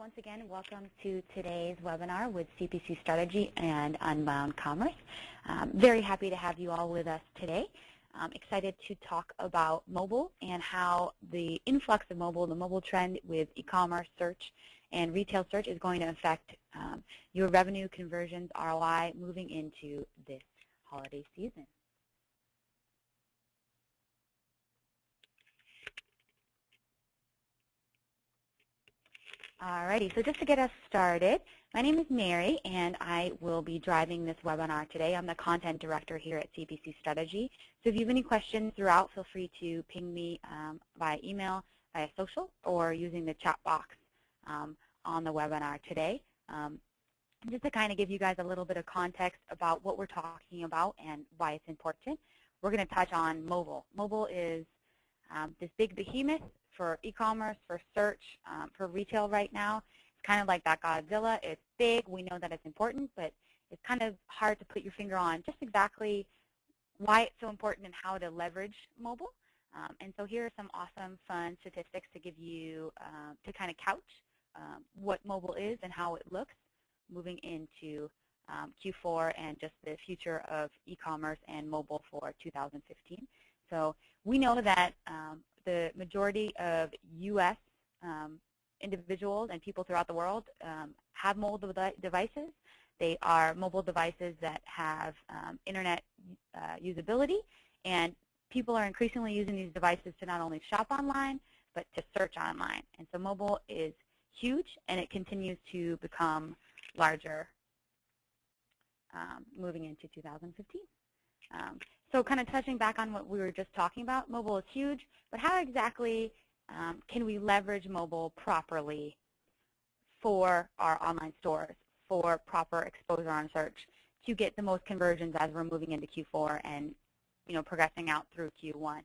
once again, welcome to today's webinar with CPC Strategy and Unbound Commerce. Very happy to have you all with us today. I'm excited to talk about mobile and how the influx of mobile, the mobile trend with e-commerce search and retail search is going to affect your revenue, conversions, ROI moving into this holiday season. Alrighty, so just to get us started, my name is Mary, and I will be driving this webinar today. I'm the Content Director here at CPC Strategy. So if you have any questions throughout, feel free to ping me via email, via social, or using the chat box on the webinar today. Just to kind of give you guys a little bit of context about what we're talking about and why it's important, we're going to touch on mobile. Mobile is this big behemoth for e-commerce, for search, for retail right now. It's kind of like that Godzilla. It's big. We know that it's important, but it's kind of hard to put your finger on just exactly why it's so important and how to leverage mobile. And so here are some awesome, fun statistics to give you, to kind of couch what mobile is and how it looks moving into Q4 and just the future of e-commerce and mobile for 2015. So we know that the majority of U.S. Individuals and people throughout the world have mobile devices. They are mobile devices that have internet usability, and people are increasingly using these devices to not only shop online, but to search online. And so mobile is huge, and it continues to become larger moving into 2015. So kind of touching back on what we were just talking about, mobile is huge, but how exactly can we leverage mobile properly for our online stores, for proper exposure on search, to get the most conversions as we're moving into Q4 and progressing out through Q1.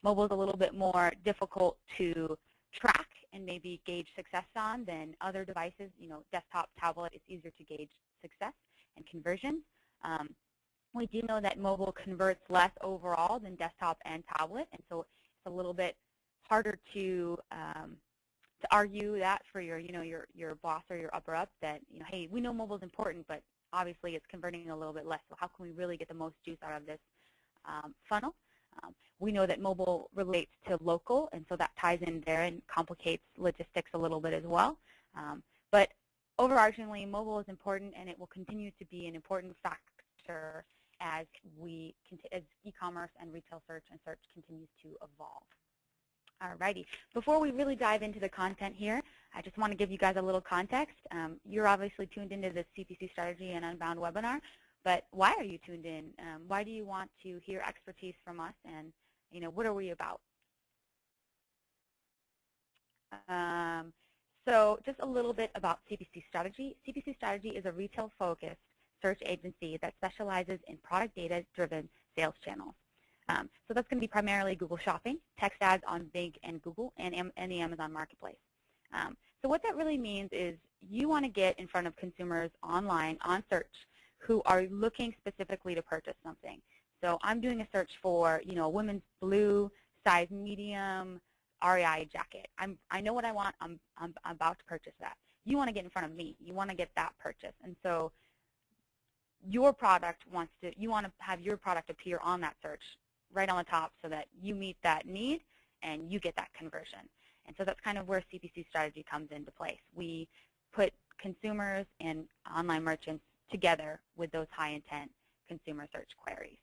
Mobile is a little bit more difficult to track and maybe gauge success on than other devices. Desktop, tablet, it's easier to gauge success and conversions. We do know that mobile converts less overall than desktop and tablet, and so it's a little bit harder to argue that for your boss or your upper up that hey, we know mobile is important, but obviously it's converting a little bit less. So how can we really get the most juice out of this funnel? We know that mobile relates to local, and so that ties in there and complicates logistics a little bit as well. But overarchingly, mobile is important, and it will continue to be an important factor as e-commerce and retail search and search continues to evolve. Alrighty, before we really dive into the content here, I just want to give you guys a little context. You're obviously tuned into the CPC Strategy and Unbound webinar, but why are you tuned in? Why do you want to hear expertise from us, and what are we about? So just a little bit about CPC Strategy. CPC Strategy is a retail-focused search agency that specializes in product data-driven sales channels. So that's going to be primarily Google Shopping, text ads on Bing and Google, and the Amazon Marketplace. So what that really means is you want to get in front of consumers online on search who are looking specifically to purchase something. So I'm doing a search for a women's blue size medium REI jacket. I know what I want. I'm about to purchase that. You want to get in front of me. You want to get that purchase, and so you want to have your product appear on that search right on the top so that you meet that need and you get that conversion. And so that's kind of where CPC Strategy comes into place. We put consumers and online merchants together with those high-intent consumer search queries.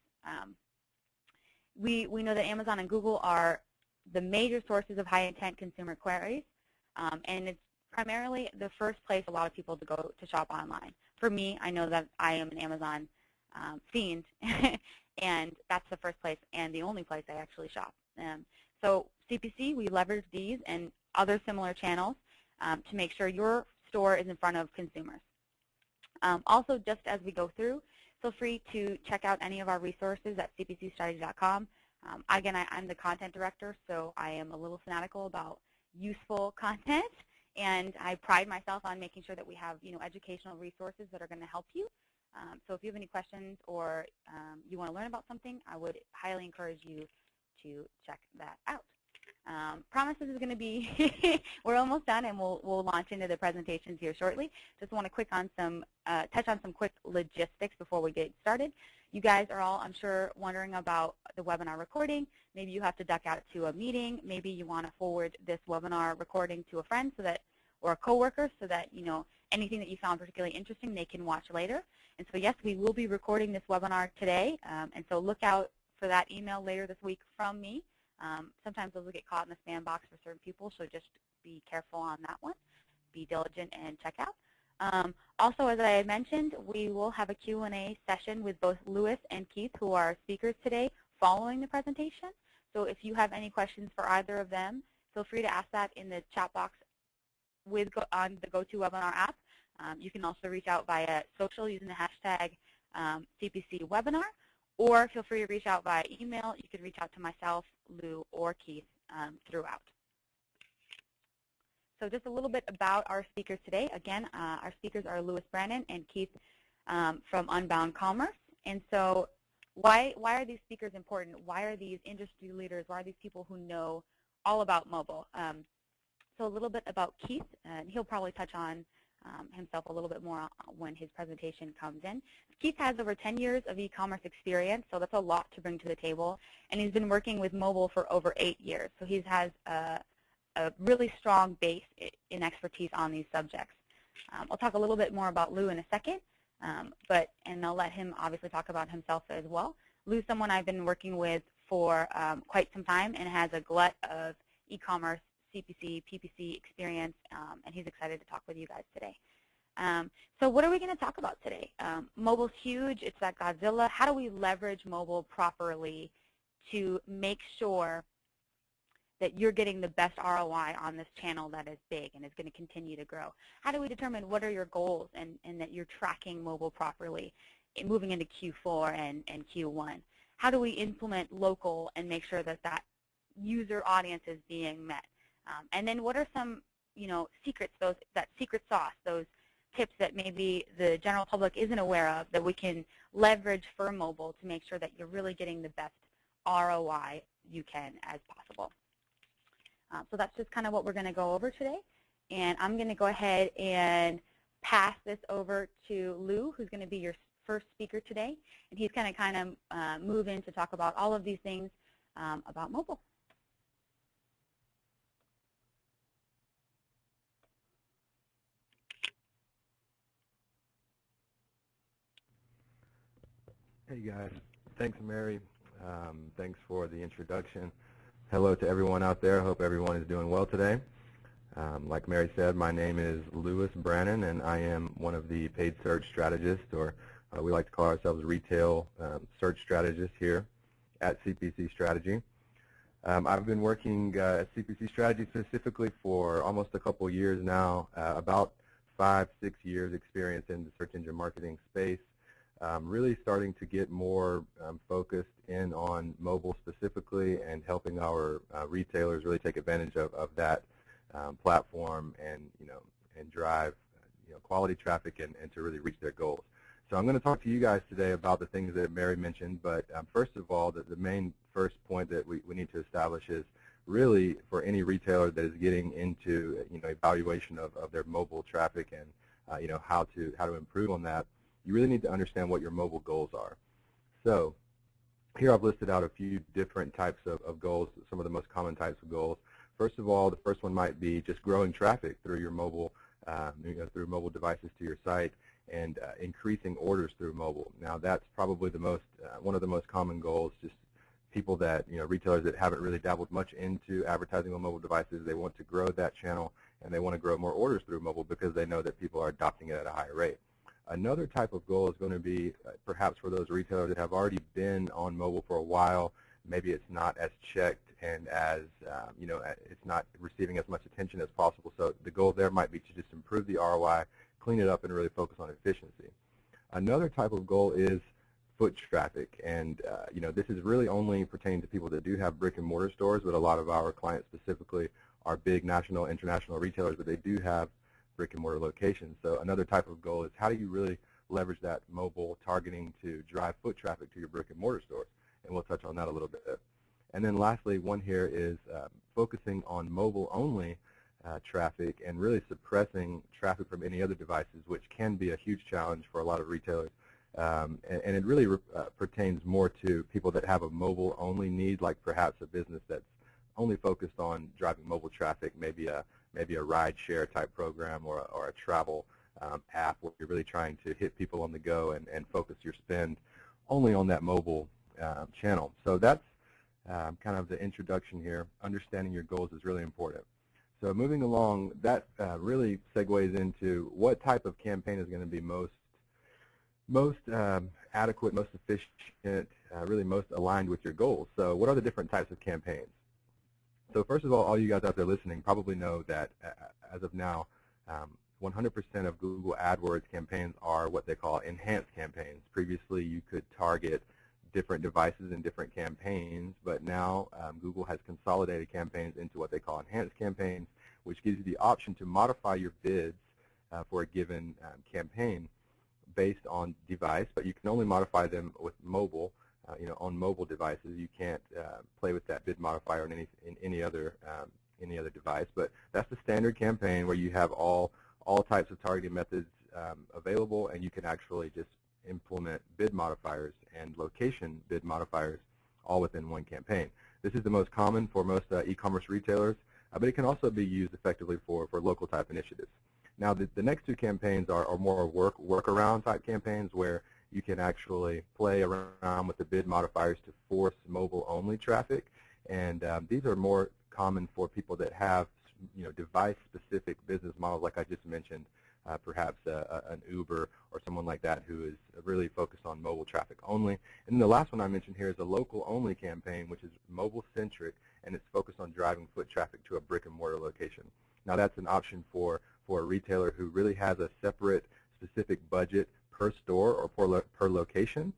We know that Amazon and Google are the major sources of high-intent consumer queries, and it's primarily the first place a lot of people to go to shop online. For me, I know that I am an Amazon fiend, and that's the first place and the only place I actually shop. So CPC, we leverage these and other similar channels to make sure your store is in front of consumers. Also, just as we go through, feel free to check out any of our resources at cpcstrategy.com. Again, I'm the content director, so I am a little fanatical about useful content, and I pride myself on making sure that we have educational resources that are going to help you. So if you have any questions or you want to learn about something, I would highly encourage you to check that out. Promises is going to be, we're almost done, and we'll launch into the presentations here shortly. Just want to touch on some quick logistics before we get started. You guys are all, I'm sure, wondering about the webinar recording. Maybe you have to duck out to a meeting. Maybe you want to forward this webinar recording to a friend or a coworker so that, anything that you found particularly interesting, they can watch later. And so, yes, we will be recording this webinar today, and so look out for that email later this week from me. Sometimes those will get caught in the spam box for certain people, so just be careful on that one. Be diligent and check out. Also, as I had mentioned, we will have a Q&A session with both Louis and Keith, who are speakers today, following the presentation. So if you have any questions for either of them, feel free to ask that in the chat box on the GoToWebinar app. You can also reach out via social using the hashtag CPC webinar, or feel free to reach out via email. You can reach out to myself, Lou, or Keith throughout. So just a little bit about our speakers today. Again, our speakers are Louis Brannon and Keith from Unbound Commerce. And so why are these speakers important? Why are these industry leaders? Why are these people who know all about mobile? So a little bit about Keith, and he'll probably touch on himself a little bit more when his presentation comes in. Keith has over 10 years of e-commerce experience, so that's a lot to bring to the table. And he's been working with mobile for over 8 years. So he has a really strong base in expertise on these subjects. I'll talk a little bit more about Lou in a second, and I'll let him obviously talk about himself as well. Lou's someone I've been working with for quite some time and has a glut of e-commerce, CPC, PPC experience, and he's excited to talk with you guys today. So what are we going to talk about today? Mobile's huge. It's that Godzilla. How do we leverage mobile properly to make sure that you're getting the best ROI on this channel that is big and is going to continue to grow? How do we determine what are your goals and that you're tracking mobile properly moving into Q4 and Q1? How do we implement local and make sure that that user audience is being met? And then what are some, secrets, that secret sauce, those tips that maybe the general public isn't aware of that we can leverage for mobile to make sure that you're really getting the best ROI you can as possible. So that's just kind of what we're going to go over today. And I'm going to go ahead and pass this over to Lou, who's going to be your first speaker today. And he's going to kind of move in to talk about all of these things about mobile. Hey guys, thanks Mary. Thanks for the introduction. Hello to everyone out there. Hope everyone is doing well today. Like Mary said, my name is Louis Brannon, and I am one of the paid search strategists, or we like to call ourselves retail search strategists here at CPC Strategy. I've been working at CPC Strategy specifically for almost a couple years now, about 5-6 years experience in the search engine marketing space. Really starting to get more focused in on mobile specifically and helping our retailers really take advantage of that platform and drive quality traffic and to really reach their goals. So I'm going to talk to you guys today about the things that Mary mentioned, but first of all, the main first point that we need to establish is really for any retailer that is getting into evaluation of their mobile traffic and how to improve on that. You really need to understand what your mobile goals are. So here I've listed out a few different types of goals, some of the most common types of goals. First of all, the first one might be just growing traffic through your mobile, through mobile devices to your site and increasing orders through mobile. Now that's probably the most, one of the most common goals, just people that, retailers that haven't really dabbled much into advertising on mobile devices. They want to grow that channel and they want to grow more orders through mobile because they know that people are adopting it at a higher rate. Another type of goal is going to be perhaps for those retailers that have already been on mobile for a while. Maybe it's not as checked and as, it's not receiving as much attention as possible. So the goal there might be to just improve the ROI, clean it up, and really focus on efficiency. Another type of goal is foot traffic. And, this is really only pertaining to people that do have brick and mortar stores, but a lot of our clients specifically are big national, international retailers, but they do have brick and mortar locations. So another type of goal is how do you really leverage that mobile targeting to drive foot traffic to your brick and mortar stores, and we'll touch on that a little bit. And then lastly, one here is focusing on mobile-only traffic and really suppressing traffic from any other devices, which can be a huge challenge for a lot of retailers. And it really pertains more to people that have a mobile-only need, like perhaps a business that's only focused on driving mobile traffic, maybe a ride-share type program or a travel app where you're really trying to hit people on the go and focus your spend only on that mobile channel. So that's kind of the introduction here. Understanding your goals is really important. So moving along, that really segues into what type of campaign is going to be most adequate, most efficient, really most aligned with your goals. So what are the different types of campaigns? So first of all you guys out there listening probably know that as of now, 100% of Google AdWords campaigns are what they call enhanced campaigns. Previously, you could target different devices and different campaigns, but now Google has consolidated campaigns into what they call enhanced campaigns, which gives you the option to modify your bids for a given campaign based on device, but you can only modify them with mobile. On mobile devices, you can't play with that bid modifier in any other device. But that's the standard campaign where you have all types of targeting methods available, and you can actually just implement bid modifiers and location bid modifiers all within one campaign. This is the most common for most e-commerce retailers, but it can also be used effectively for local type initiatives. Now the next two campaigns are more workaround type campaigns where you can actually play around with the bid modifiers to force mobile-only traffic, and these are more common for people that have device-specific business models, like I just mentioned, perhaps an Uber or someone like that who is really focused on mobile traffic only. And then the last one I mentioned here is a local-only campaign, which is mobile-centric, and it's focused on driving foot traffic to a brick-and-mortar location. Now that's an option for a retailer who really has a separate specific budget per store or per location,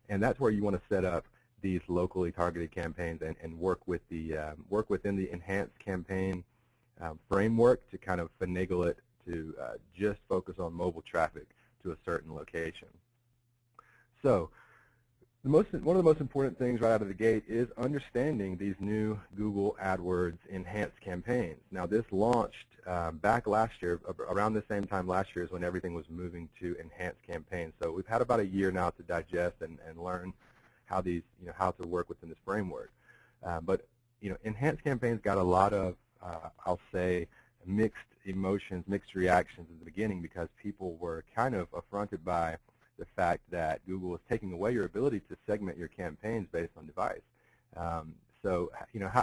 and that's where you want to set up these locally targeted campaigns and work within the enhanced campaign framework to kind of finagle it to just focus on mobile traffic to a certain location. So one of the most important things right out of the gate is understanding these new Google AdWords enhanced campaigns. Now this launched back last year, around the same time last year is when everything was moving to enhanced campaigns. So we've had about a year now to digest and learn how these, how to work within this framework. But enhanced campaigns got a lot of, I'll say, mixed emotions, mixed reactions in the beginning because people were kind of affronted by the fact that Google is taking away your ability to segment your campaigns based on device. So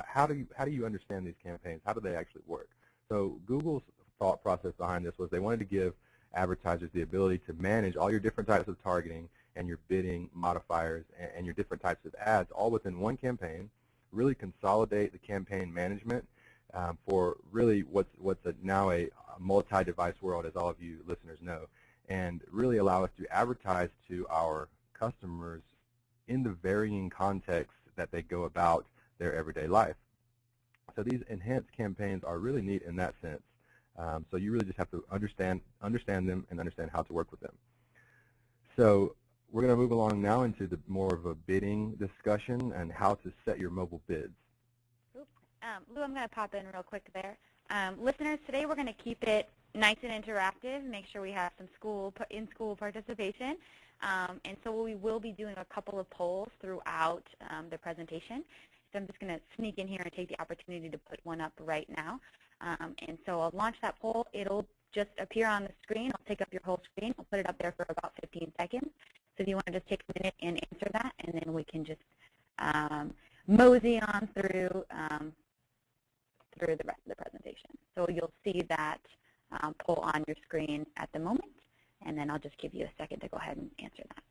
how do you understand these campaigns? How do they actually work? So Google's thought process behind this was they wanted to give advertisers the ability to manage all your different types of targeting and your bidding modifiers and your different types of ads all within one campaign, really consolidate the campaign management for really what's now a multi-device world, as all of you listeners know, and really allow us to advertise to our customers in the varying contexts that they go about their everyday life. So these enhanced campaigns are really neat in that sense. So you really just have to understand them and understand how to work with them. So we're going to move along now into the more of a bidding discussion and how to set your mobile bids. Lou, I'm going to pop in real quick there. Listeners, today we're going to keep it nice and interactive, make sure we have some in-school participation. And so we will be doing a couple of polls throughout the presentation. So I'm just going to sneak in here and take the opportunity to put one up right now. And so I'll launch that poll. It'll just appear on the screen. I'll take up your whole screen. I'll put it up there for about 15 seconds. So if you want to just take a minute and answer that, and then we can just mosey on through the rest of the presentation. So you'll see that poll on your screen at the moment, and then I'll just give you a second to go ahead and answer that.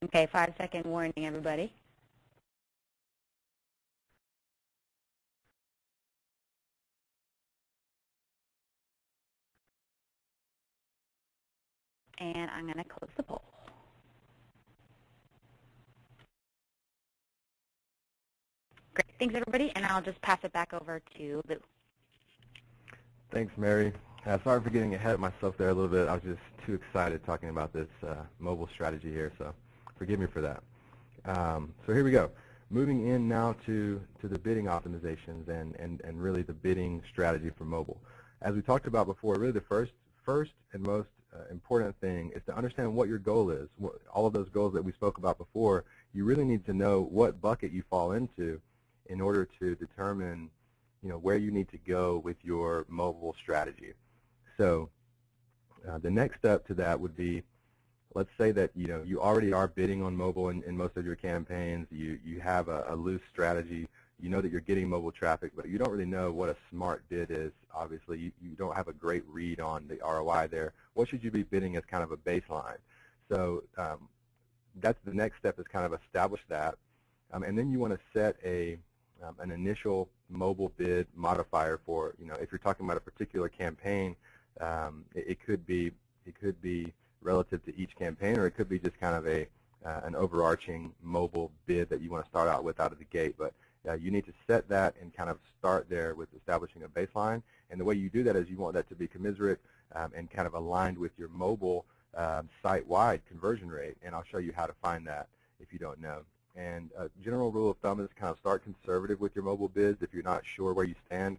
Okay, 5-second warning, everybody. and I'm going to close the poll. Great. Thanks, everybody, and I'll just pass it back over to Lou. Thanks, Mary. Sorry for getting ahead of myself there a little bit. I was just too excited talking about this mobile strategy here, so forgive me for that. So here we go. Moving in now to the bidding optimizations and really the bidding strategy for mobile. As we talked about before, really the first and most important thing is to understand what your goal is. All of those goals that we spoke about before, you really need to know what bucket you fall into in order to determine where you need to go with your mobile strategy. So the next step to that would be, let's say that you already are bidding on mobile in most of your campaigns. You have a loose strategy. You know that you're getting mobile traffic, but you don't really know what a smart bid is. Obviously, you don't have a great read on the ROI there. What should you be bidding as kind of a baseline? So that's the next step, is kind of establish that, and then you want to set an initial mobile bid modifier for, if you're talking about a particular campaign, it could be relative to each campaign, or it could be just kind of an overarching mobile bid that you want to start out with out of the gate. But you need to set that and kind of start there with establishing a baseline. And the way you do that is you want that to be commensurate and kind of aligned with your mobile site-wide conversion rate. And I'll show you how to find that if you don't know. And a general rule of thumb is kind of start conservative with your mobile bids if you're not sure where you stand.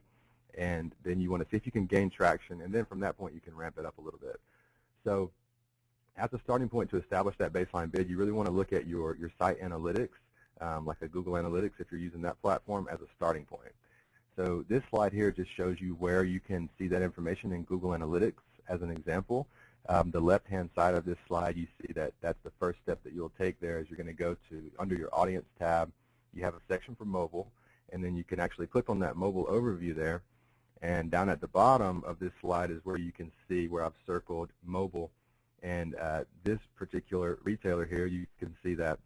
And then you want to see if you can gain traction. And then from that point, you can ramp it up a little bit. So as a starting point to establish that baseline bid, you really want to look at your site analytics, like a Google Analytics if you're using that platform, as a starting point. So this slide here just shows you where you can see that information in Google Analytics as an example. The left-hand side of this slide, you see that that's the first step that you'll take there, is you're going to go to, under your Audience tab, you have a section for mobile, and then you can actually click on that mobile overview there. And down at the bottom of this slide is where you can see where I've circled mobile. And this particular retailer here, you can see that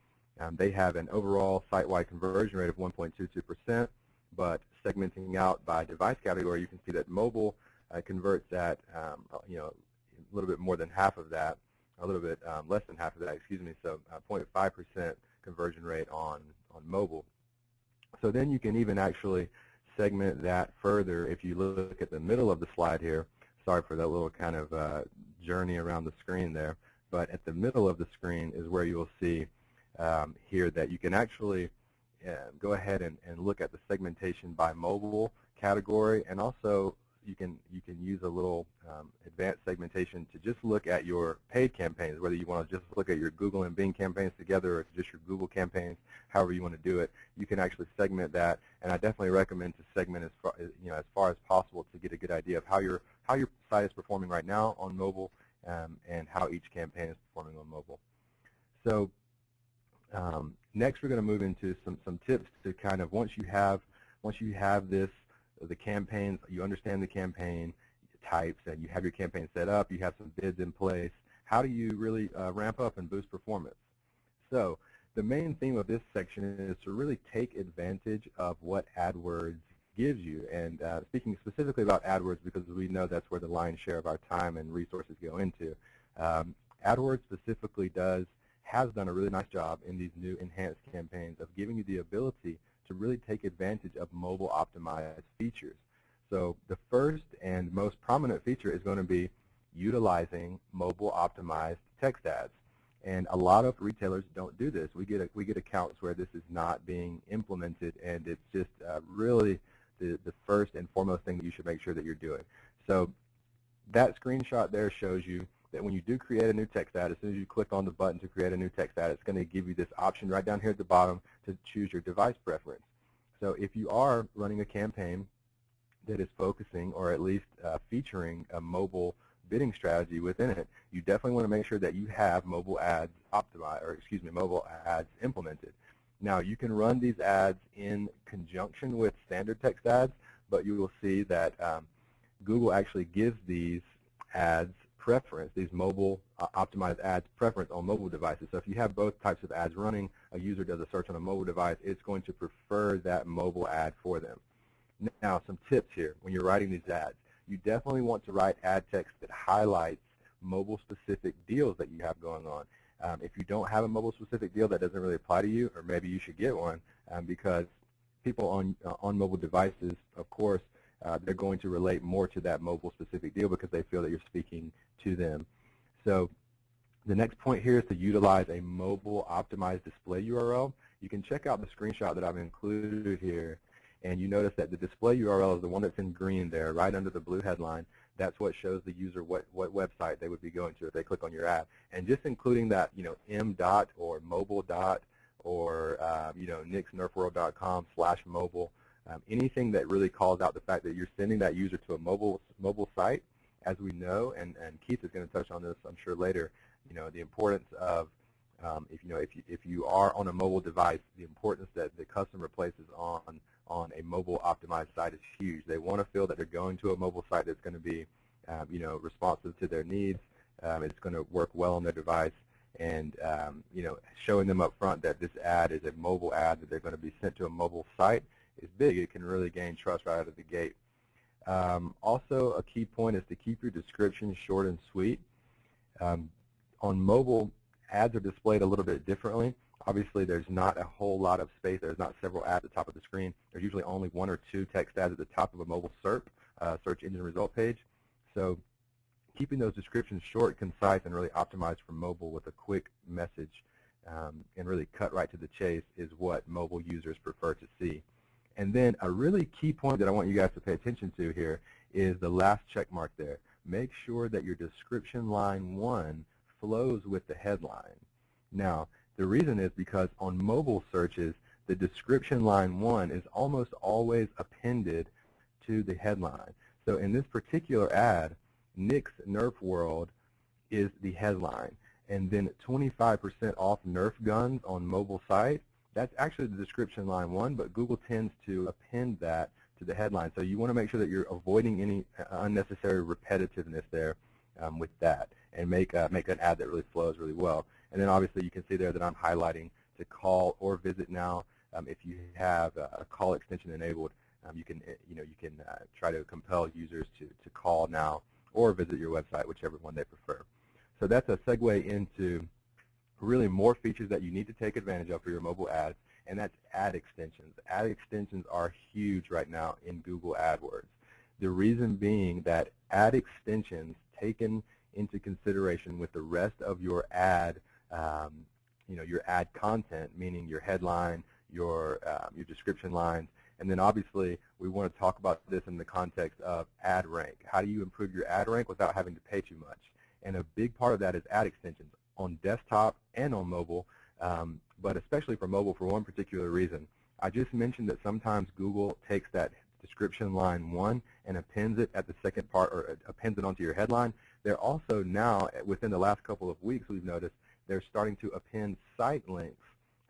they have an overall site-wide conversion rate of 1.22%, but segmenting out by device category, you can see that mobile converts at a little bit more than half of that, a little bit less than half of that, excuse me, so 0.5% conversion rate on mobile. So then you can even actually segment that further if you look at the middle of the slide here. Sorry for that little kind of journey around the screen there, but at the middle of the screen is where you'll see here that you can actually go ahead and look at the segmentation by mobile category, and also you can use a little advanced segmentation to just look at your paid campaigns, whether you want to just look at your Google and Bing campaigns together, or just your Google campaigns, however you want to do it. You can actually segment that, and I definitely recommend to segment as far as possible to get a good idea of how your site is performing right now on mobile, and how each campaign is performing on mobile. So next we're going to move into some tips to kind of, once you have the campaigns, you understand the campaign types, and you have your campaign set up, you have some bids in place, how do you really ramp up and boost performance? So the main theme of this section is to really take advantage of what AdWords gives you. And speaking specifically about AdWords, because we know that's where the lion's share of our time and resources go into, AdWords specifically has done a really nice job in these new enhanced campaigns of giving you the ability to really take advantage of mobile optimized features. So the first and most prominent feature is going to be utilizing mobile optimized text ads. And a lot of retailers don't do this. We get accounts where this is not being implemented, and it's just really the first and foremost thing that you should make sure that you're doing. So that screenshot there shows you that when you do create a new text ad, as soon as you click on the button to create a new text ad, it's going to give you this option right down here at the bottom to choose your device preference. So if you are running a campaign that is focusing, or at least featuring, a mobile bidding strategy within it, you definitely want to make sure that you have mobile ads mobile ads implemented. Now, you can run these ads in conjunction with standard text ads, but you will see that Google actually gives these ads preference, these mobile optimized ads preference on mobile devices. So if you have both types of ads running, a user does a search on a mobile device, it's going to prefer that mobile ad for them. Now, some tips here when you're writing these ads. You definitely want to write ad text that highlights mobile-specific deals that you have going on. If you don't have a mobile-specific deal, that doesn't really apply to you, or maybe you should get one, because people on mobile devices, of course, they're going to relate more to that mobile-specific deal because they feel that you're speaking to them. So the next point here is to utilize a mobile-optimized display URL. You can check out the screenshot that I've included here, and you notice that the display URL is the one that's in green there, right under the blue headline. That's what shows the user what website they would be going to if they click on your ad. And just including that, m dot or mobile dot or nixnerfworld.com/mobile, anything that really calls out the fact that you're sending that user to a mobile site, as we know, and Keith is going to touch on this, I'm sure, later. The importance of if you are on a mobile device, the importance that the customer places on a mobile optimized site is huge. They want to feel that they're going to a mobile site that's going to be responsive to their needs. It's going to work well on their device, and showing them up front that this ad is a mobile ad, that they're going to be sent to a mobile site is big. It can really gain trust right out of the gate. Also, a key point is to keep your description short and sweet. On mobile, ads are displayed a little bit differently. Obviously, there's not a whole lot of space. There's not several ads at the top of the screen. There's usually only 1 or 2 text ads at the top of a mobile SERP, search engine result page. So keeping those descriptions short, concise, and really optimized for mobile with a quick message and really cut right to the chase is what mobile users prefer to see. And then a really key point that I want you guys to pay attention to here is the last check mark there. Make sure that your description line 1 flows with the headline. Now, the reason is because on mobile searches, the description line 1 is almost always appended to the headline. So in this particular ad, Nick's Nerf World is the headline. And then 25% off Nerf guns on mobile site, that's actually the description line 1, but Google tends to append that to the headline. So you want to make sure that you're avoiding any unnecessary repetitiveness there with that, and make an ad that really flows really well. And then obviously you can see there that I'm highlighting to call or visit now. If you have a call extension enabled, you can try to compel users to call now or visit your website, whichever one they prefer. So that's a segue into really more features that you need to take advantage of for your mobile ads, and that's ad extensions. Ad extensions are huge right now in Google AdWords. The reason being that ad extensions taken into consideration with the rest of your ad, your ad content, meaning your headline, your description lines, and then obviously we want to talk about this in the context of ad rank. How do you improve your ad rank without having to pay too much? And a big part of that is ad extensions on desktop and on mobile, but especially for mobile for one particular reason. I just mentioned that sometimes Google takes that description line 1 and appends it at the second part, or appends it onto your headline. They're also now, within the last couple of weeks, we've noticed they're starting to append site links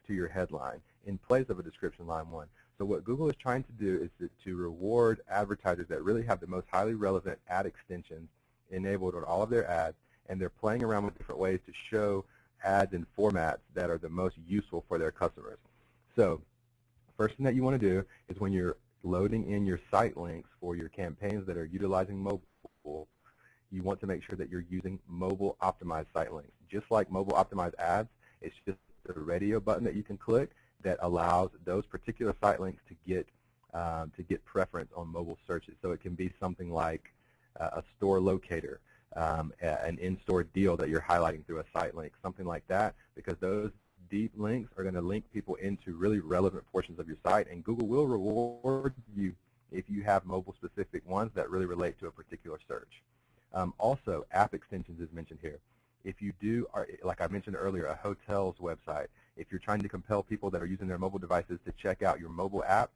to your headline in place of a description line 1. So what Google is trying to do is to reward advertisers that really have the most highly relevant ad extensions enabled on all of their ads, and they're playing around with different ways to show ads in formats that are the most useful for their customers. So first thing that you want to do is when you're loading in your site links for your campaigns that are utilizing mobile, you want to make sure that you're using mobile optimized site links. Just like mobile optimized ads, it's just a radio button that you can click that allows those particular site links to get preference on mobile searches. So it can be something like a store locator, an in-store deal that you're highlighting through a site link, something like that, because those deep links are going to link people into really relevant portions of your site, and Google will reward you if you have mobile-specific ones that really relate to a particular search. Also, app extensions is mentioned here. If you do, like I mentioned earlier, a hotel's website, if you're trying to compel people that are using their mobile devices to check out your mobile app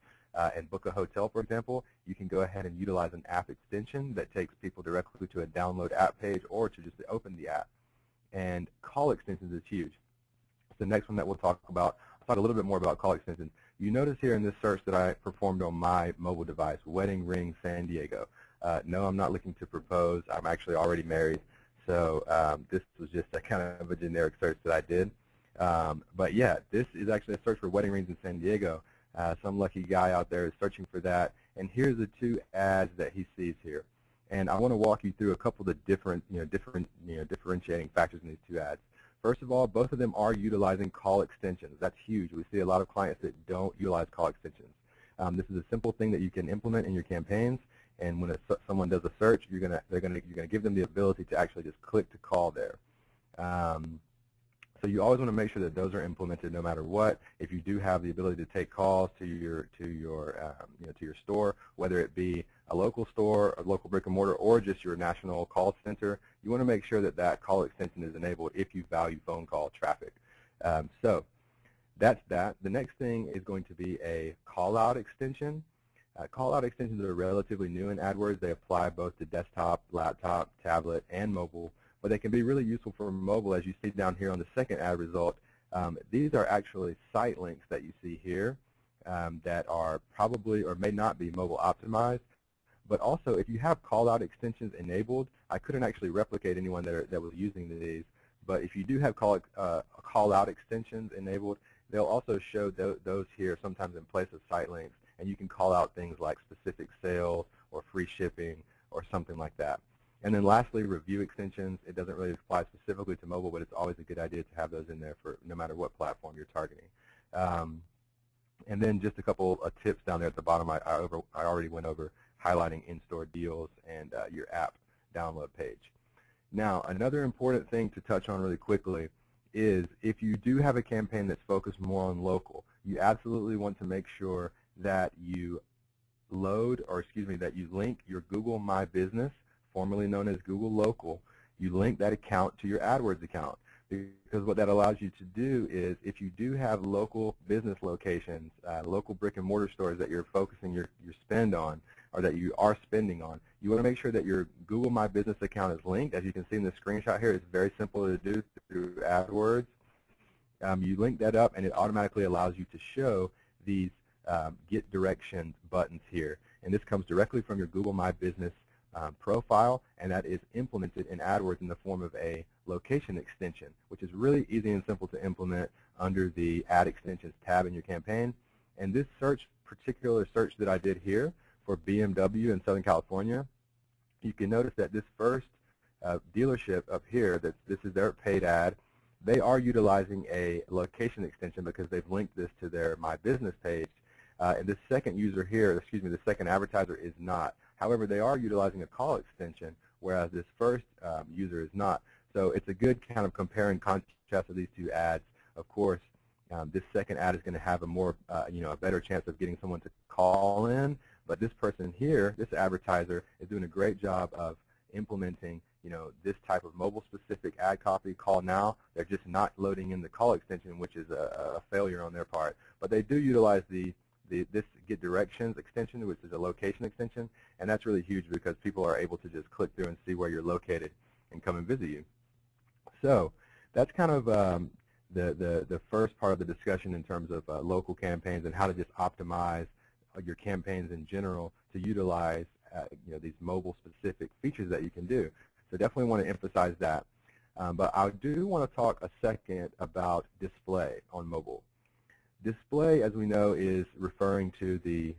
and book a hotel, for example, you can go ahead and utilize an app extension that takes people directly to a download app page or to just open the app. And call extensions is huge. The next one that we'll talk about, I'll talk a little bit more about call extensions. You notice here in this search that I performed on my mobile device, wedding ring San Diego. No, I'm not looking to propose. I'm actually already married. So this was just a kind of a generic search that I did. But yeah, this is actually a search for wedding rings in San Diego. Some lucky guy out there is searching for that. And here's the 2 ads that he sees here. And I want to walk you through a couple of the differentiating factors in these two ads. First of all, both of them are utilizing call extensions. That's huge. We see a lot of clients that don't utilize call extensions. This is a simple thing that you can implement in your campaigns, and when someone does a search, you're gonna give them the ability to actually just click to call there. So you always want to make sure that those are implemented no matter what. If you do have the ability to take calls to your store, whether it be a local store, a local brick and mortar, or just your national call center, you want to make sure that that call extension is enabled if you value phone call traffic. So that's that. The next thing is going to be a call-out extension. Call-out extensions are relatively new in AdWords. They apply both to desktop, laptop, tablet, and mobile. But they can be really useful for mobile, as you see down here on the second ad result. These are actually site links that you see here that are probably or may not be mobile optimized. But also, if you have call-out extensions enabled, I couldn't actually replicate anyone that was using these. But if you do have call-out extensions enabled, they'll also show those here sometimes in place of site links, and you can call out things like specific sales or free shipping or something like that. And then lastly, review extensions. It doesn't really apply specifically to mobile, but it's always a good idea to have those in there for no matter what platform you're targeting. And then just a couple of tips down there at the bottom I already went over, highlighting in-store deals and your app download page. Now, another important thing to touch on really quickly is if you do have a campaign that's focused more on local, you absolutely want to make sure that you that you link your Google My Business, formerly known as Google Local, you link that account to your AdWords account. Because what that allows you to do is if you do have local business locations, local brick and mortar stores that you're focusing your spend on, or that you are spending on, you want to make sure that your Google My Business account is linked. As you can see in the screenshot here, it's very simple to do through AdWords. You link that up, and it automatically allows you to show these Get Directions buttons here. And this comes directly from your Google My Business profile, and that is implemented in AdWords in the form of a location extension, which is really easy and simple to implement under the Ad Extensions tab in your campaign. And this particular search that I did here for BMW in Southern California, you can notice that this first dealership up here, this is their paid ad, they are utilizing a location extension because they've linked this to their My Business page. And this second user here, the second advertiser is not. However, they are utilizing a call extension, whereas this first user is not. So it's a good kind of compare and contrast of these two ads. Of course, this second ad is going to have a more, a better chance of getting someone to call in. But this person here, this advertiser, is doing a great job of implementing, this type of mobile-specific ad copy, call now. They're just not loading in the call extension, which is a failure on their part. But they do utilize this Get Directions extension, which is a location extension, and that's really huge because people are able to just click through and see where you're located and come and visit you. So that's kind of the first part of the discussion in terms of local campaigns and how to just optimize your campaigns in general to utilize these mobile-specific features that you can do. So definitely want to emphasize that. But I do want to talk a second about display on mobile. Display, as we know, is referring to the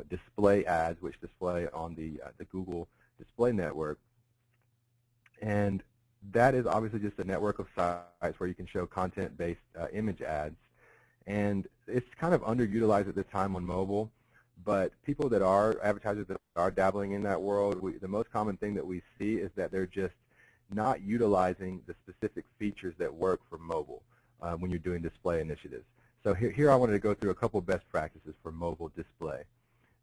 display ads, which display on the Google Display Network, and that is obviously just a network of sites where you can show content-based image ads, and it's kind of underutilized at this time on mobile. But people that are advertisers that are dabbling in that world, the most common thing that we see is that they're just not utilizing the specific features that work for mobile when you're doing display initiatives. So here I wanted to go through a couple of best practices for mobile display.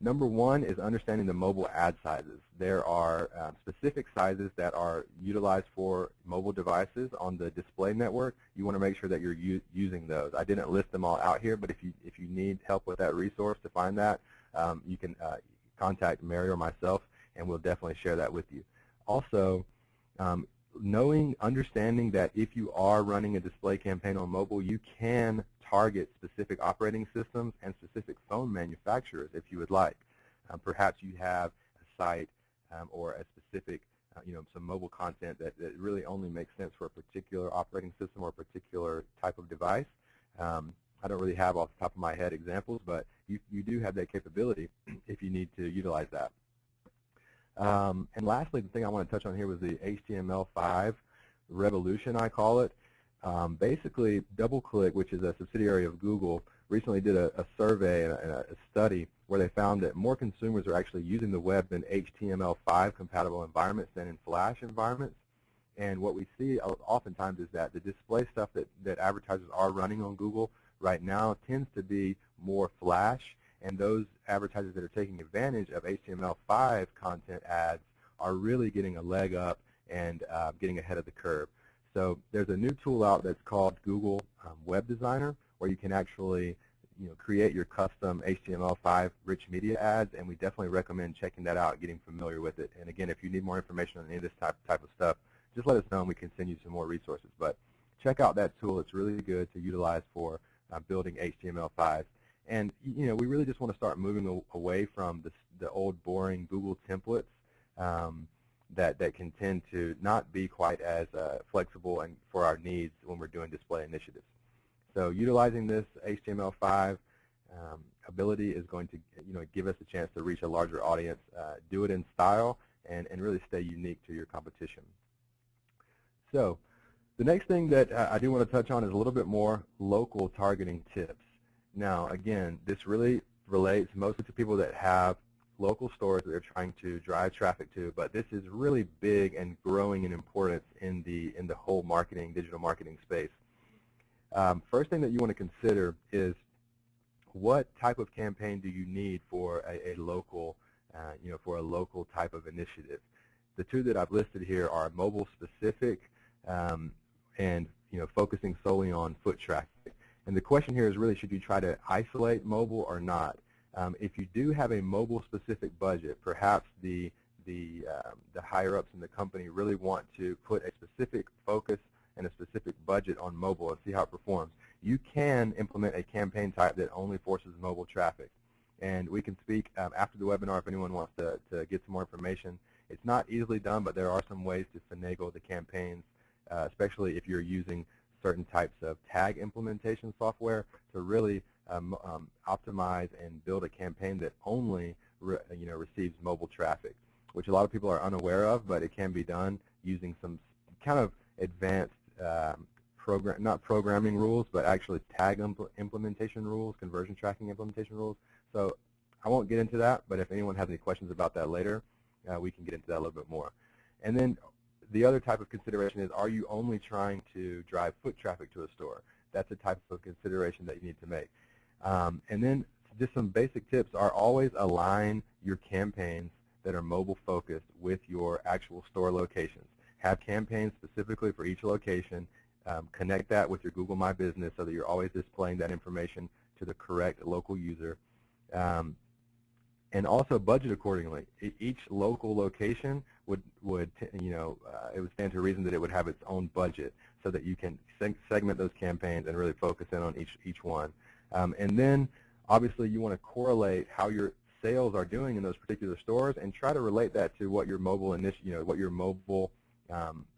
Number one is understanding the mobile ad sizes. There are specific sizes that are utilized for mobile devices on the display network. You want to make sure that you're using those. I didn't list them all out here, but if you need help with that resource to find that, you can contact Mary or myself, and we'll definitely share that with you. Also, understanding that if you are running a display campaign on mobile, you can target specific operating systems and specific phone manufacturers if you would like. Perhaps you have a site or a specific, some mobile content that really only makes sense for a particular operating system or a particular type of device. I don't really have off the top of my head examples, but you do have that capability if you need to utilize that. And lastly, the thing I want to touch on here was the HTML5 revolution, I call it. Basically, DoubleClick, which is a subsidiary of Google, recently did a survey and a study where they found that more consumers are actually using the web in HTML5 compatible environments than in Flash environments. And what we see oftentimes is that the display stuff that advertisers are running on Google right now tends to be more Flash, and those advertisers that are taking advantage of HTML5 content ads are really getting a leg up and getting ahead of the curve. So there's a new tool out that's called Google Web Designer, where you can actually create your custom HTML5 rich media ads, and we definitely recommend checking that out, getting familiar with it. And again, if you need more information on any of this type of stuff, just let us know and we can send you some more resources. But check out that tool. It's really good to utilize for building HTML5. And we really just want to start moving away from the old boring Google templates that can tend to not be quite as flexible and for our needs when we're doing display initiatives. So utilizing this HTML5 ability is going to give us a chance to reach a larger audience, do it in style, and really stay unique to your competition. So the next thing that I do want to touch on is a little bit more local targeting tips. Now, again, this really relates mostly to people that have local stores that they're trying to drive traffic to, but this is really big and growing in importance in the whole digital marketing space. First thing that you want to consider is what type of campaign do you need for a local, for a local type of initiative. The two that I've listed here are mobile specific and focusing solely on foot traffic. And the question here is really, should you try to isolate mobile or not? If you do have a mobile-specific budget, perhaps the higher-ups in the company really want to put a specific focus and a specific budget on mobile and see how it performs. You can implement a campaign type that only forces mobile traffic. And we can speak after the webinar if anyone wants to get some more information. It's not easily done, but there are some ways to finagle the campaigns, especially if you're using certain types of tag implementation software to really optimize and build a campaign that only receives mobile traffic, which a lot of people are unaware of, but it can be done using some kind of advanced not programming rules, but actually tag implementation rules, conversion tracking implementation rules. So I won't get into that, but if anyone has any questions about that later, we can get into that a little bit more. And then the other type of consideration is, are you only trying to drive foot traffic to a store? That's a type of consideration that you need to make. And then just some basic tips are always align your campaigns that are mobile focused with your actual store locations. Have campaigns specifically for each location. Connect that with your Google My Business so that you're always displaying that information to the correct local user. And also budget accordingly. Each local location would it would stand to reason that it would have its own budget so that you can segment those campaigns and really focus in on each one. And then obviously you want to correlate how your sales are doing in those particular stores and try to relate that to what your mobile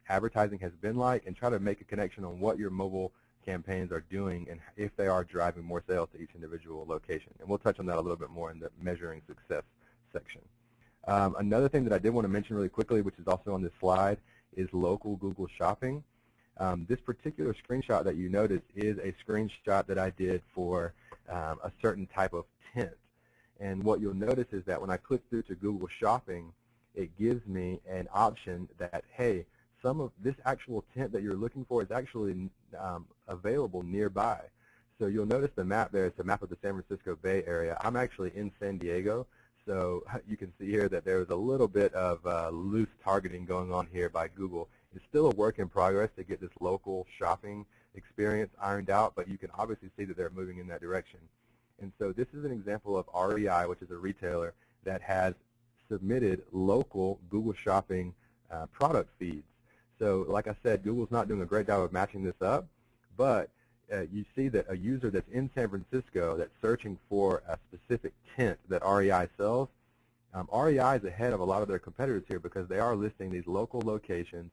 advertising has been like, and try to make a connection on what your mobile campaigns are doing and if they are driving more sales to each individual location. And we'll touch on that a little bit more in the measuring success section. Another thing that I did want to mention really quickly, which is also on this slide, is local Google Shopping. This particular screenshot that you noticed is a screenshot that I did for a certain type of tent. And what you'll notice is that when I click through to Google Shopping, it gives me an option that, hey, some of this actual tent that you're looking for is actually available nearby. So you'll notice the map there. It's a map of the San Francisco Bay Area. I'm actually in San Diego, so you can see here that there's a little bit of loose targeting going on here by Google. It's still a work in progress to get this local shopping experience ironed out, but you can obviously see that they're moving in that direction. And so this is an example of REI, which is a retailer that has submitted local Google Shopping product feeds. So like I said, Google's not doing a great job of matching this up, but you see that a user that's in San Francisco that's searching for a specific tent that REI sells, REI is ahead of a lot of their competitors here because they are listing these local locations,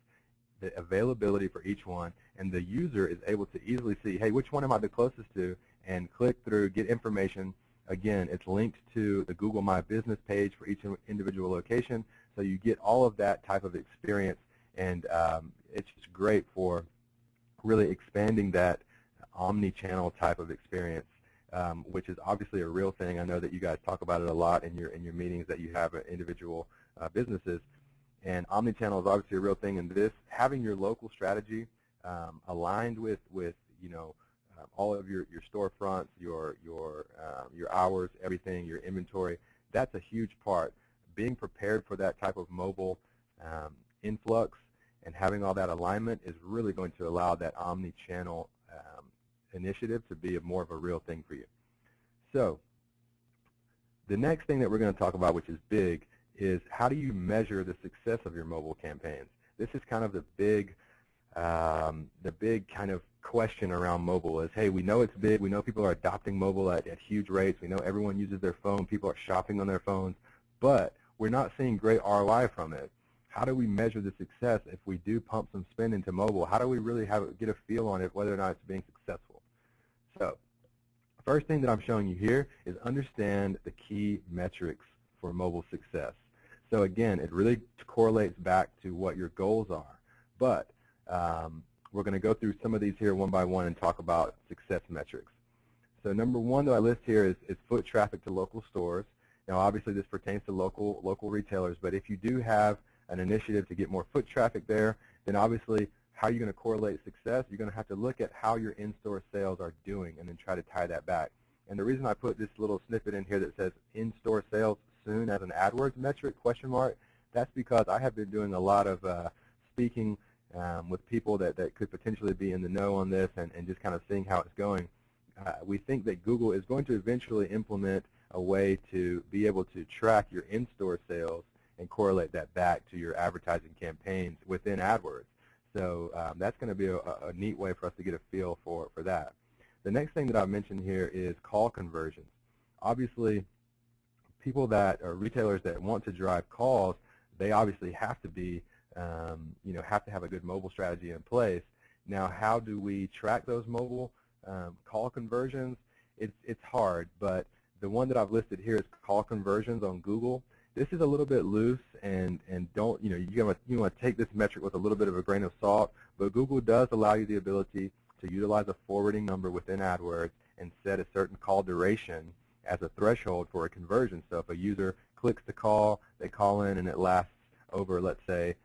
the availability for each one, and the user is able to easily see, hey, which one am I the closest to, and click through, get information, Again, it's linked to the Google My Business page for each individual location, so you get all of that type of experience, and it's just great for really expanding that omni-channel type of experience, which is obviously a real thing. I know that you guys talk about it a lot in your meetings that you have at individual businesses, and omni-channel is obviously a real thing. And this, having your local strategy aligned with all of your storefronts, your hours, everything, your inventory, that's a huge part. Being prepared for that type of mobile influx and having all that alignment is really going to allow that omni-channel initiative to be more of a real thing for you. So the next thing that we're going to talk about, which is big, is how do you measure the success of your mobile campaigns? This is kind of the big kind of question around mobile is, hey, we know it's big, we know people are adopting mobile at huge rates, we know everyone uses their phone, people are shopping on their phones, but we're not seeing great ROI from it. How do we measure the success if we do pump some spend into mobile? How do we really get a feel on it, whether or not it's being successful? So first thing that I'm showing you here is understand the key metrics for mobile success. So again, it really correlates back to what your goals are, but we're going to go through some of these here one by one and talk about success metrics. So number one that I list here is foot traffic to local stores. Now obviously this pertains to local retailers, but if you do have an initiative to get more foot traffic there, then obviously how are you going to correlate success? You're going to have to look at how your in-store sales are doing and then try to tie that back. And the reason I put this little snippet in here that says in-store sales soon as an AdWords metric, question mark, that's because I have been doing a lot of speaking with people that could potentially be in the know on this and just kind of seeing how it's going. We think that Google is going to eventually implement a way to be able to track your in-store sales and correlate that back to your advertising campaigns within AdWords. So that's going to be a neat way for us to get a feel for that. The next thing that I've mentioned here is call conversions. Obviously, people that are retailers that want to drive calls, they obviously have to be, have to have a good mobile strategy in place. Now, how do we track those mobile call conversions? It's hard, but the one that I've listed here is call conversions on Google. This is a little bit loose, and don't, you want to take this metric with a little bit of a grain of salt, but Google does allow you the ability to utilize a forwarding number within AdWords and set a certain call duration as a threshold for a conversion. So if a user clicks the call, they call in, and it lasts over, let's say,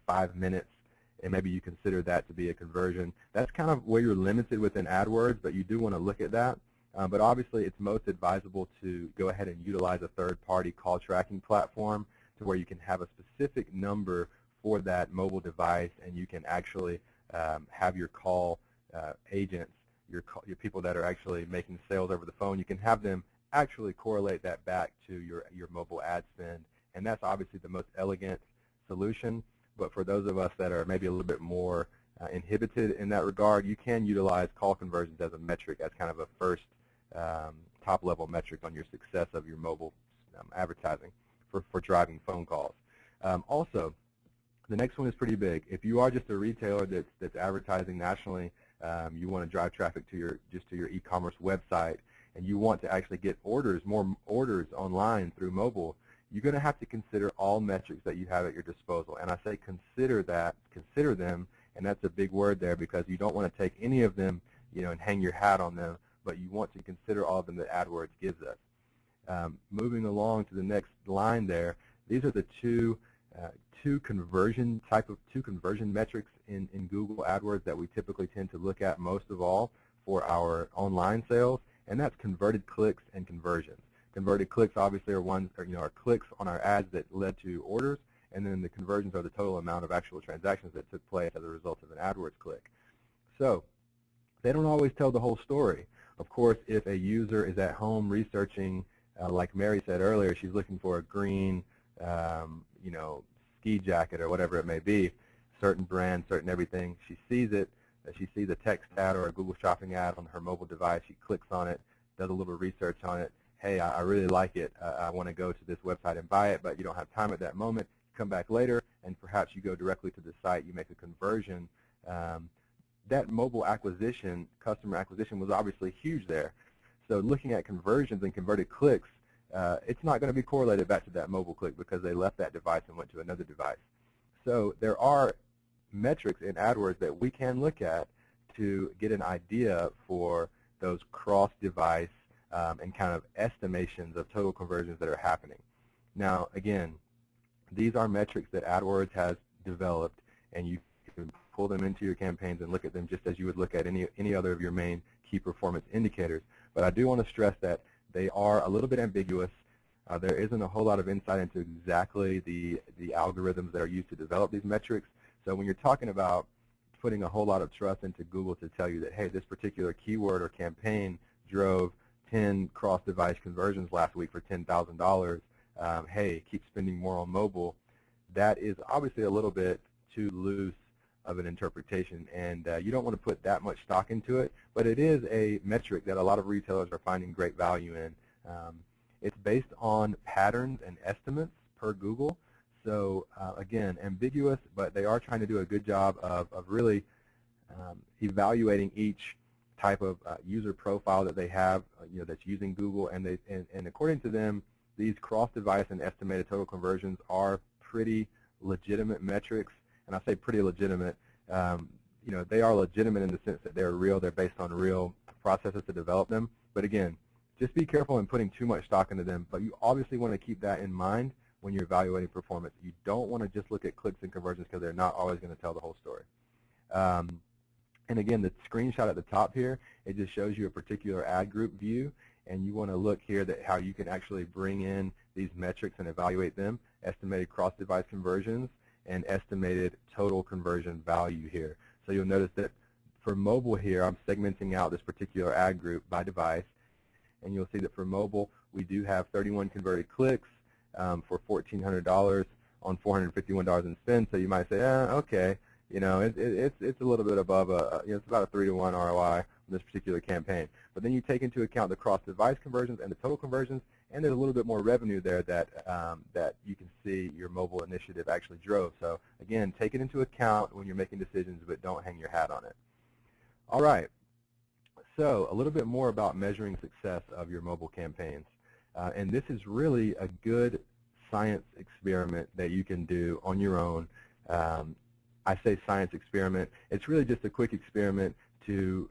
5 minutes, and maybe you consider that to be a conversion. That's kind of where you're limited within AdWords, but you do want to look at that. But obviously, it's most advisable to go ahead and utilize a third-party call tracking platform to where you can have a specific number for that mobile device, and you can actually have your call agents, your people that are actually making sales over the phone, you can have them actually correlate that back to your mobile ad spend. And that's obviously the most elegant solution. But for those of us that are maybe a little bit more inhibited in that regard, you can utilize call conversions as a metric, as kind of a first top-level metric on your success of your mobile advertising for driving phone calls. Also, the next one is pretty big. If you are just a retailer that's advertising nationally, you want to drive traffic to your e-commerce website, and you want to actually get more orders online through mobile, you're going to have to consider all metrics that you have at your disposal. And I say consider them, and that's a big word there because you don't want to take any of them, and hang your hat on them, but you want to consider all of them that AdWords gives us. Moving along to the next line there, these are the two conversion metrics in Google AdWords that we typically tend to look at most of all for our online sales, and that's converted clicks and conversions. Converted clicks obviously are clicks on our ads that led to orders, and then the conversions are the total amount of actual transactions that took place as a result of an AdWords click. So they don't always tell the whole story. Of course, if a user is at home researching, like Mary said earlier, she's looking for a green, ski jacket or whatever it may be, certain brand, certain everything, she sees it, she sees a text ad or a Google Shopping ad on her mobile device, she clicks on it, does a little research on it, hey, I really like it, I want to go to this website and buy it, but you don't have time at that moment, come back later, and perhaps you go directly to the site, you make a conversion. That mobile acquisition, customer acquisition, was obviously huge there. So looking at conversions and converted clicks, it's not going to be correlated back to that mobile click because they left that device and went to another device. So there are metrics in AdWords that we can look at to get an idea for those cross-device and kind of estimations of total conversions that are happening. Now, again, these are metrics that AdWords has developed, and you can pull them into your campaigns and look at them just as you would look at any other of your main key performance indicators. But I do want to stress that they are a little bit ambiguous. There isn't a whole lot of insight into exactly the algorithms that are used to develop these metrics. So when you're talking about putting a whole lot of trust into Google to tell you that, hey, this particular keyword or campaign drove 10 cross-device conversions last week for $10,000, hey, keep spending more on mobile, that is obviously a little bit too loose of an interpretation, and you don't want to put that much stock into it, but it is a metric that a lot of retailers are finding great value in. It's based on patterns and estimates per Google, so again, ambiguous, but they are trying to do a good job of really evaluating each type of user profile that they have, that's using Google, and according to them, these cross-device and estimated total conversions are pretty legitimate metrics. And I say pretty legitimate, they are legitimate in the sense that they're real, they're based on real processes to develop them. But again, just be careful in putting too much stock into them, but you obviously want to keep that in mind when you're evaluating performance. You don't want to just look at clicks and conversions because they're not always going to tell the whole story. And again, the screenshot at the top here, it just shows you a particular ad group view, and you want to look here at how you can actually bring in these metrics and evaluate them, estimated cross-device conversions, and estimated total conversion value here. So you'll notice that for mobile here, I'm segmenting out this particular ad group by device, and you'll see that for mobile, we do have 31 converted clicks for $1,400 on $451 in spend. So you might say, okay, it's a little bit above it's about a 3-to-1 ROI on this particular campaign. But then you take into account the cross-device conversions and the total conversions, and there's a little bit more revenue there that that you can see your mobile initiative actually drove. So again, take it into account when you're making decisions, but don't hang your hat on it. All right. So a little bit more about measuring success of your mobile campaigns, and this is really a good science experiment that you can do on your own. I say science experiment. It's really just a quick experiment to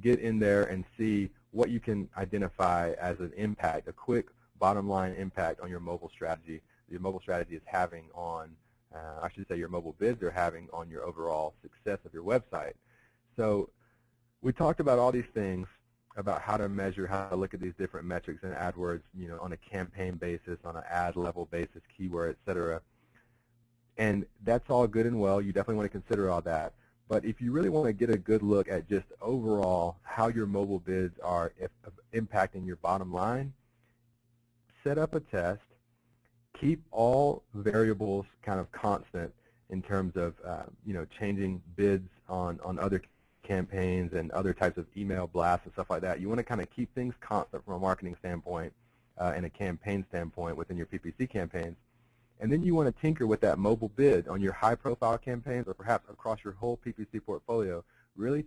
get in there and see what you can identify as an impact, a quick bottom line impact on your mobile strategy. Your mobile strategy is having on, I should say your mobile bids are having on your overall success of your website. So we talked about all these things about how to measure, how to look at these different metrics in AdWords, on a campaign basis, on an ad level basis, keyword, etc. And that's all good and well. You definitely want to consider all that. But if you really want to get a good look at just overall how your mobile bids are impacting your bottom line, set up a test, keep all variables kind of constant in terms of changing bids on other campaigns and other types of email blasts and stuff like that. You want to kind of keep things constant from a marketing standpoint and a campaign standpoint within your PPC campaigns. And then you want to tinker with that mobile bid on your high-profile campaigns or perhaps across your whole PPC portfolio. Really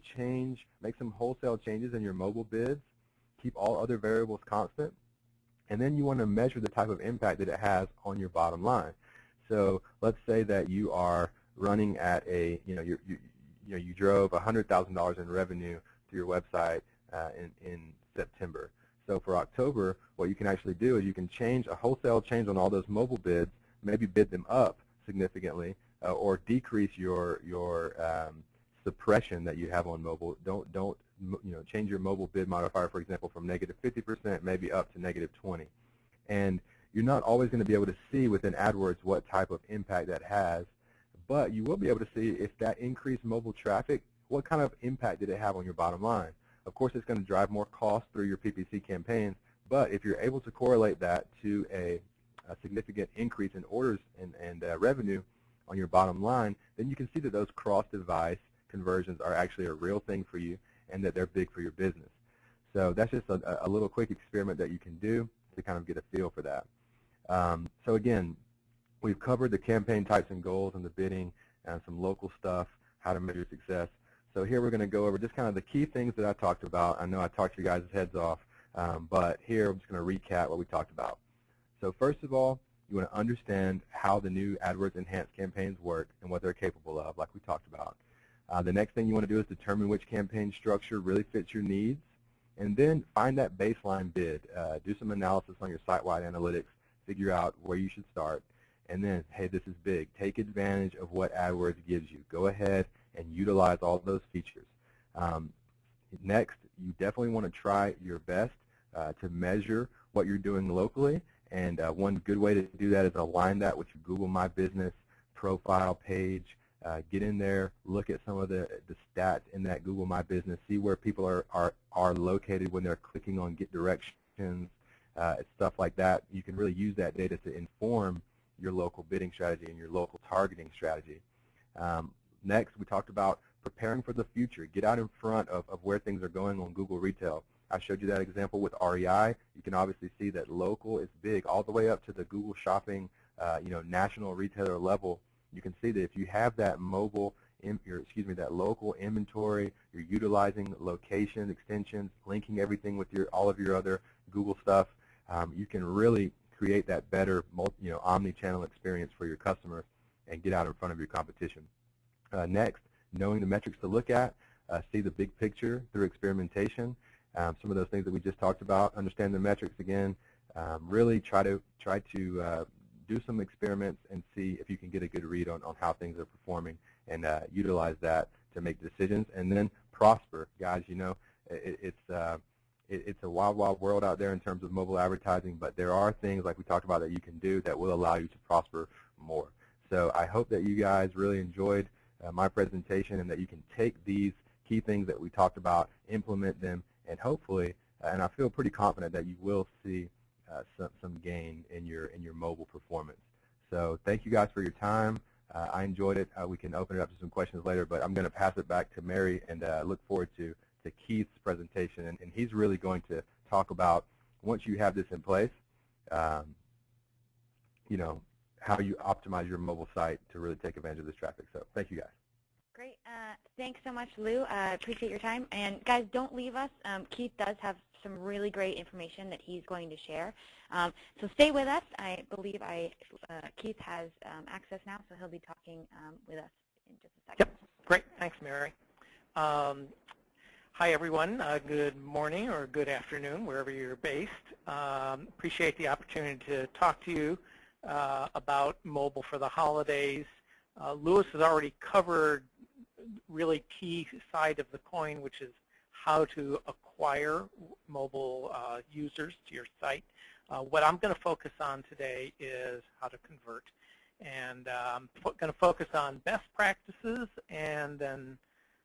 make some wholesale changes in your mobile bids, keep all other variables constant, and then you want to measure the type of impact that it has on your bottom line. So let's say that you are running at a, you drove $100,000 in revenue to your website in September. So for October, what you can actually do is you can change a wholesale change on all those mobile bids, maybe bid them up significantly, or decrease your suppression that you have on mobile. Don't change your mobile bid modifier, for example, from negative 50% maybe up to negative 20. And you're not always going to be able to see within AdWords what type of impact that has, but you will be able to see if that increased mobile traffic, what kind of impact did it have on your bottom line. Of course, it's going to drive more costs through your PPC campaigns, but if you're able to correlate that to a significant increase in orders and revenue on your bottom line, then you can see that those cross-device conversions are actually a real thing for you and that they're big for your business. So that's just a little quick experiment that you can do to kind of get a feel for that. So again, we've covered the campaign types and goals and the bidding and some local stuff, how to measure success. So here we're going to go over just kind of the key things that I talked about. I know I talked your guys' heads off, But here I'm just going to recap what we talked about. So first of all, you want to understand how the new AdWords Enhanced campaigns work and what they're capable of, like we talked about. The next thing you want to do is determine which campaign structure really fits your needs, and then find that baseline bid. Do some analysis on your site-wide analytics, figure out where you should start, and then, hey, this is big. Take advantage of what AdWords gives you. Go ahead and utilize all of those features. Next, you definitely want to try your best to measure what you're doing locally, and one good way to do that is align that with your Google My Business profile page. Get in there, look at some of the stats in that Google My Business, see where people are located when they're clicking on Get Directions, stuff like that. You can really use that data to inform your local bidding strategy and your local targeting strategy. Next, we talked about preparing for the future. Get out in front of where things are going on Google Retail. I showed you that example with REI. You can obviously see that local is big, all the way up to the Google Shopping, national retailer level. You can see that if you have that that local inventory, you're utilizing location extensions, linking everything with all of your other Google stuff, you can really create that better omni-channel experience for your customers and get out in front of your competition. Next, knowing the metrics to look at, see the big picture through experimentation. Some of those things that we just talked about, understand the metrics again, really try to do some experiments and see if you can get a good read on how things are performing, and utilize that to make decisions, and then prosper. Guys, it's a wild, wild world out there in terms of mobile advertising, but there are things like we talked about that you can do that will allow you to prosper more. So I hope that you guys really enjoyed my presentation, and that you can take these key things that we talked about, implement them, and hopefully, and I feel pretty confident that you will see some gain in your mobile performance. So thank you guys for your time. I enjoyed it. We can open it up to some questions later, but I'm going to pass it back to Mary, and look forward to Keith's presentation, and he's really going to talk about, once you have this in place, how you optimize your mobile site to really take advantage of this traffic. So thank you guys. Great. Thanks so much, Lou. I appreciate your time. And guys, don't leave us. Keith does have some really great information that he's going to share. So stay with us. I believe Keith has access now, so he'll be talking with us in just a second. Yep. Great. Thanks, Mary. Hi, everyone. Good morning or good afternoon, wherever you're based. Appreciate the opportunity to talk to you about mobile for the holidays. Louis has already covered really key side of the coin, which is how to acquire mobile users to your site. What I'm going to focus on today is how to convert. And I'm going to focus on best practices, and then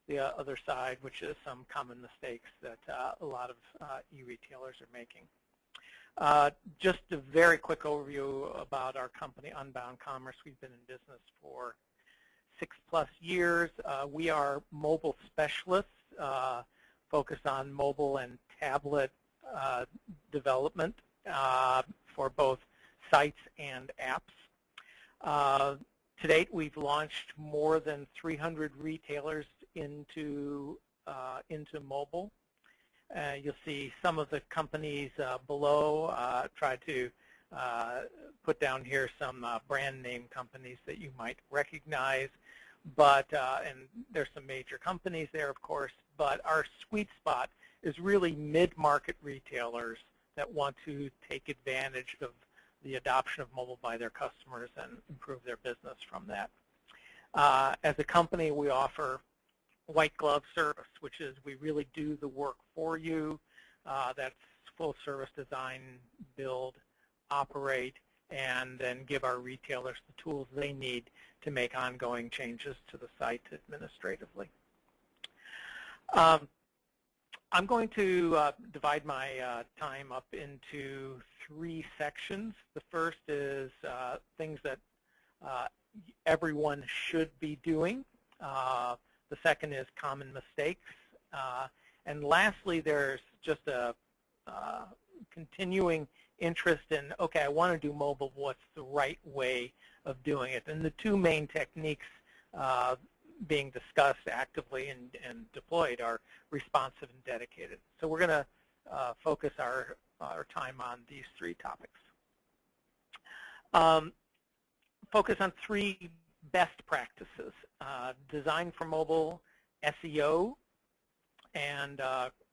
the other side, which is some common mistakes that a lot of e-retailers are making. Just a very quick overview about our company, Unbound Commerce. We've been in business for 6+ years. We are mobile specialists, focused on mobile and tablet development for both sites and apps. To date, we've launched more than 300 retailers into mobile. You'll see some of the companies below. Try to put down here some brand name companies that you might recognize, but and there's some major companies there, of course, but our sweet spot is really mid-market retailers that want to take advantage of the adoption of mobile by their customers and improve their business from that. As a company, we offer white glove service, which is we really do the work for you. That's full service design, build, operate, and then give our retailers the tools they need to make ongoing changes to the site administratively. I'm going to divide my time up into 3 sections. The first is things that everyone should be doing. The second is common mistakes. And lastly, there's just a continuing interest in, okay, I want to do mobile, what's the right way of doing it? And the 2 main techniques being discussed actively and deployed are responsive and dedicated. So we're going to focus our time on these three topics. Focus on three best practices: design for mobile, SEO, and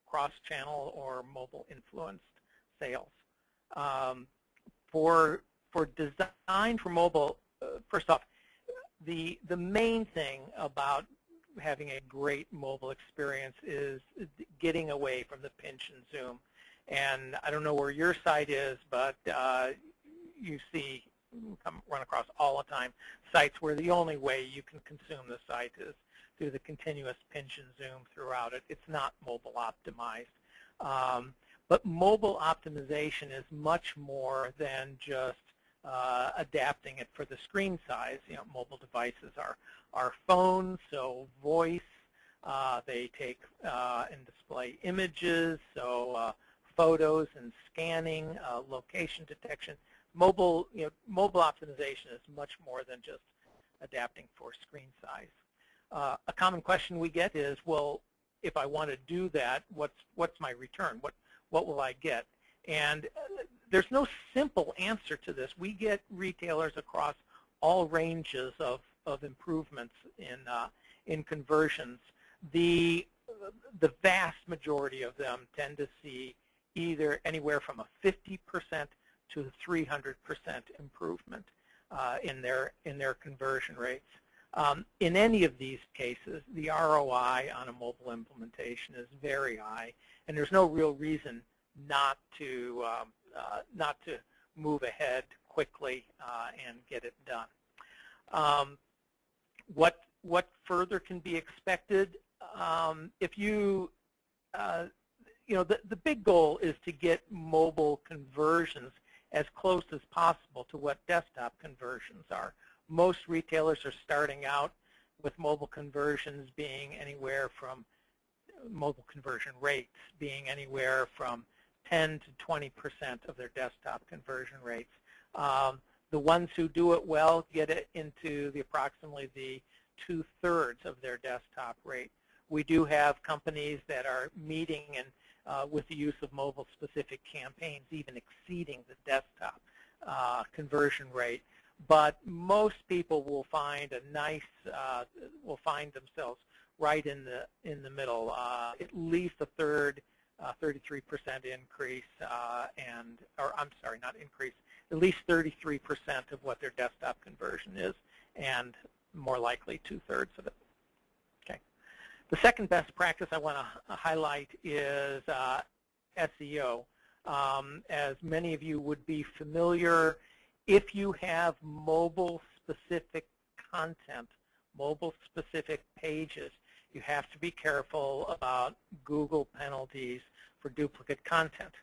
cross-channel or mobile influenced sales. For design for mobile, first off, the main thing about having a great mobile experience is getting away from the pinch and zoom. And I don't know where your site is, but you see, run across all the time, sites where the only way you can consume the site is through the continuous pinch and zoom throughout it. It's not mobile optimized. But mobile optimization is much more than just adapting it for the screen size. You know, mobile devices are phones, so voice. They take and display images, so photos and scanning, location detection. Mobile optimization is much more than just adapting for screen size. A common question we get is, well, if I want to do that, what's my return? What will I get? And there's no simple answer to this. We get retailers across all ranges of improvements in conversions. The vast majority of them tend to see either anywhere from a 50% to 300% improvement in their conversion rates. In any of these cases, the ROI on a mobile implementation is very high, and there's no real reason not to move ahead quickly and get it done. What further can be expected? If the big goal is to get mobile conversions as close as possible to what desktop conversions are. Most retailers are starting out with mobile conversions being anywhere from mobile conversion rates being anywhere from 10 to 20% of their desktop conversion rates. The ones who do it well get it into approximately the 2/3 of their desktop rate. We do have companies that are meeting and with the use of mobile-specific campaigns, even exceeding the desktop conversion rate. But most people will find will find themselves right in the middle, at least a third, 33% increase, at least 33% of what their desktop conversion is, and more likely 2/3 of it. Okay. The second best practice I want to highlight is SEO. As many of you would be familiar, if you have mobile-specific content, mobile-specific pages, you have to be careful about Google penalties for duplicate content.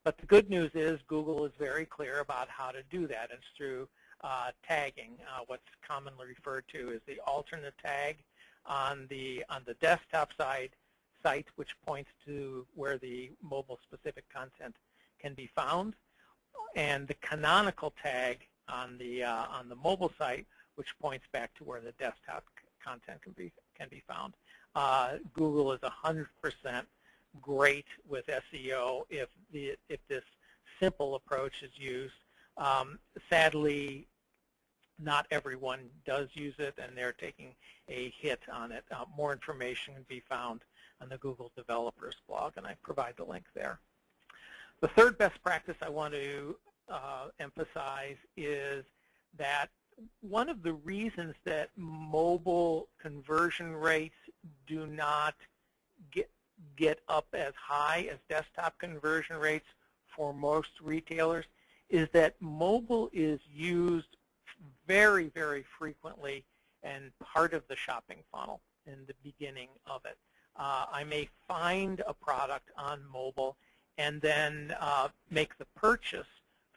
But the good news is Google is very clear about how to do that. It's through tagging, what's commonly referred to as the alternate tag on the desktop site, which points to where the mobile-specific content can be found, and the canonical tag on the mobile site, which points back to where the desktop content can be found. Google is 100% great with SEO if this simple approach is used. Sadly, not everyone does use it, and they're taking a hit on it. More information can be found on the Google Developers blog, and I provide the link there. The third best practice I want to emphasize is that one of the reasons that mobile conversion rates do not get up as high as desktop conversion rates for most retailers is that mobile is used very, very frequently and part of the shopping funnel in the beginning of it. I may find a product on mobile and then make the purchase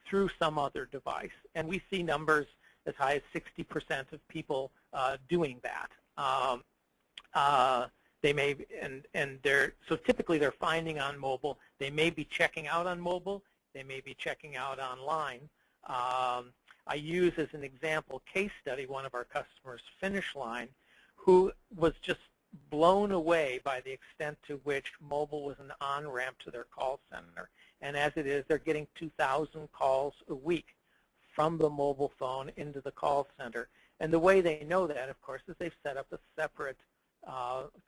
through some other device. And we see numbers as high as 60% of people doing that. They may, so typically they're finding on mobile. They may be checking out on mobile. They may be checking out online. I use as an example case study one of our customers, Finish Line, who was just blown away by the extent to which mobile was an on-ramp to their call center. And as it is, they're getting 2,000 calls a week from the mobile phone into the call center. And the way they know that, of course, is they've set up a separate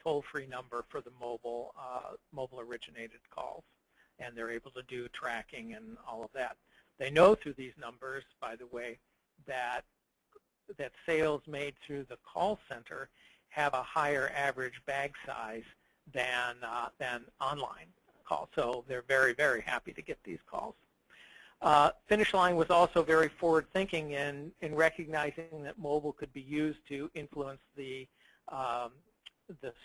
toll-free number for the mobile-originated calls. And they're able to do tracking and all of that. They know through these numbers, by the way, that sales made through the call center have a higher average bag size than online calls. So they're very, very happy to get these calls. Finish Line was also very forward-thinking in recognizing that mobile could be used to influence the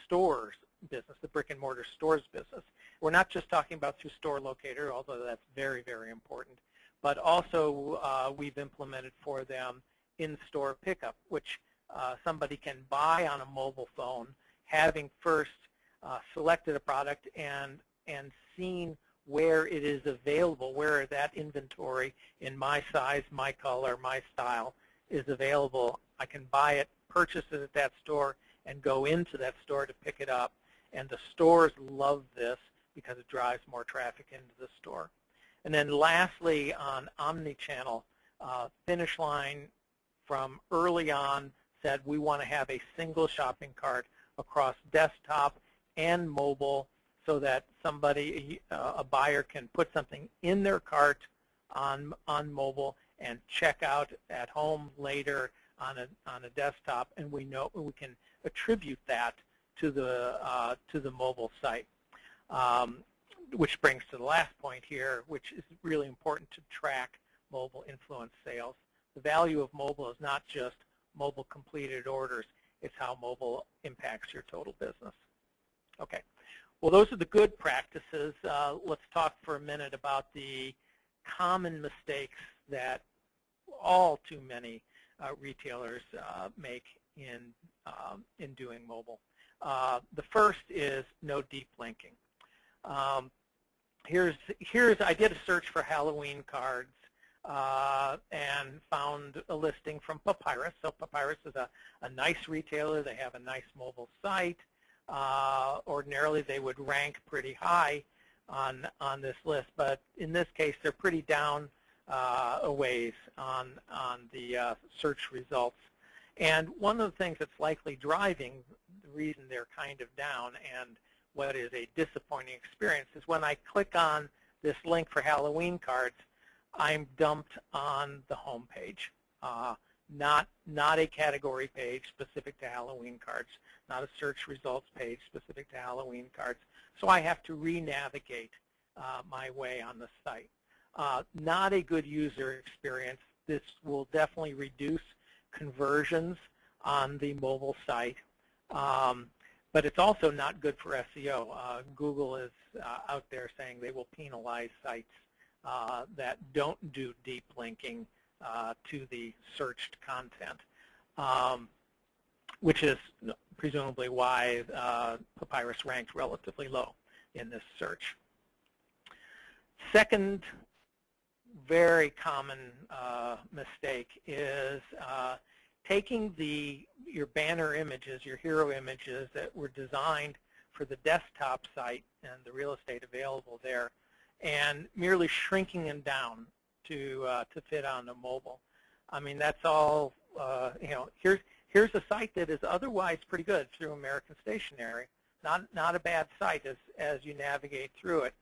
stores business, the brick-and-mortar stores business. We're not just talking about through Store Locator, although that's very, very important, but also we've implemented for them in-store pickup, which somebody can buy on a mobile phone, having first selected a product and seen where it is available, where that inventory in my size, my color, my style is available. I can buy it, purchase it at that store, and go into that store to pick it up. And the stores love this because it drives more traffic into the store. And then lastly, on omni-channel, Finish Line from early on said we want to have a single shopping cart across desktop and mobile so that somebody, a buyer, can put something in their cart on mobile and check out at home later on a desktop, and we know we can attribute that to the mobile site. Which brings to the last point here, which is really important to track mobile influence sales. The value of mobile is not just mobile completed orders, it's how mobile impacts your total business. Okay, well, those are the good practices. Let's talk for a minute about the common mistakes that all too many retailers make in doing mobile. The first is no deep linking. I did a search for Halloween cards and found a listing from Papyrus. So Papyrus is a nice retailer. They have a nice mobile site. Ordinarily, they would rank pretty high on this list, but in this case, they're pretty down a ways on the search results. And one of the things that's likely driving the reason they're kind of down and what is a disappointing experience is when I click on this link for Halloween cards, I'm dumped on the home page, not a category page specific to Halloween cards, not a search results page specific to Halloween cards. So I have to re-navigate my way on the site. Not a good user experience. This will definitely reduce conversions on the mobile site. But it's also not good for SEO. Google is out there saying they will penalize sites that don't do deep linking to the searched content, which is presumably why Papyrus ranked relatively low in this search. Second very common mistake is taking your banner images, your hero images that were designed for the desktop site and the real estate available there, and merely shrinking them down to fit on the mobile. I mean, that's all. Here's a site that is otherwise pretty good through American Stationery. Not a bad site as you navigate through it,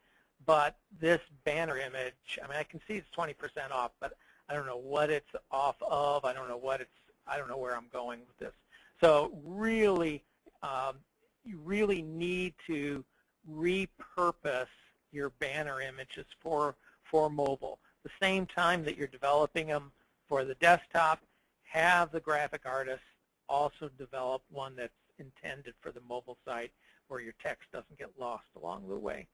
but this banner image. I mean, I can see it's 20% off, but I don't know what it's off of. I don't know where I'm going with this. So really, you really need to repurpose your banner images for mobile. The same time that you're developing them for the desktop, have the graphic artist also develop one that's intended for the mobile site where your text doesn't get lost along the way.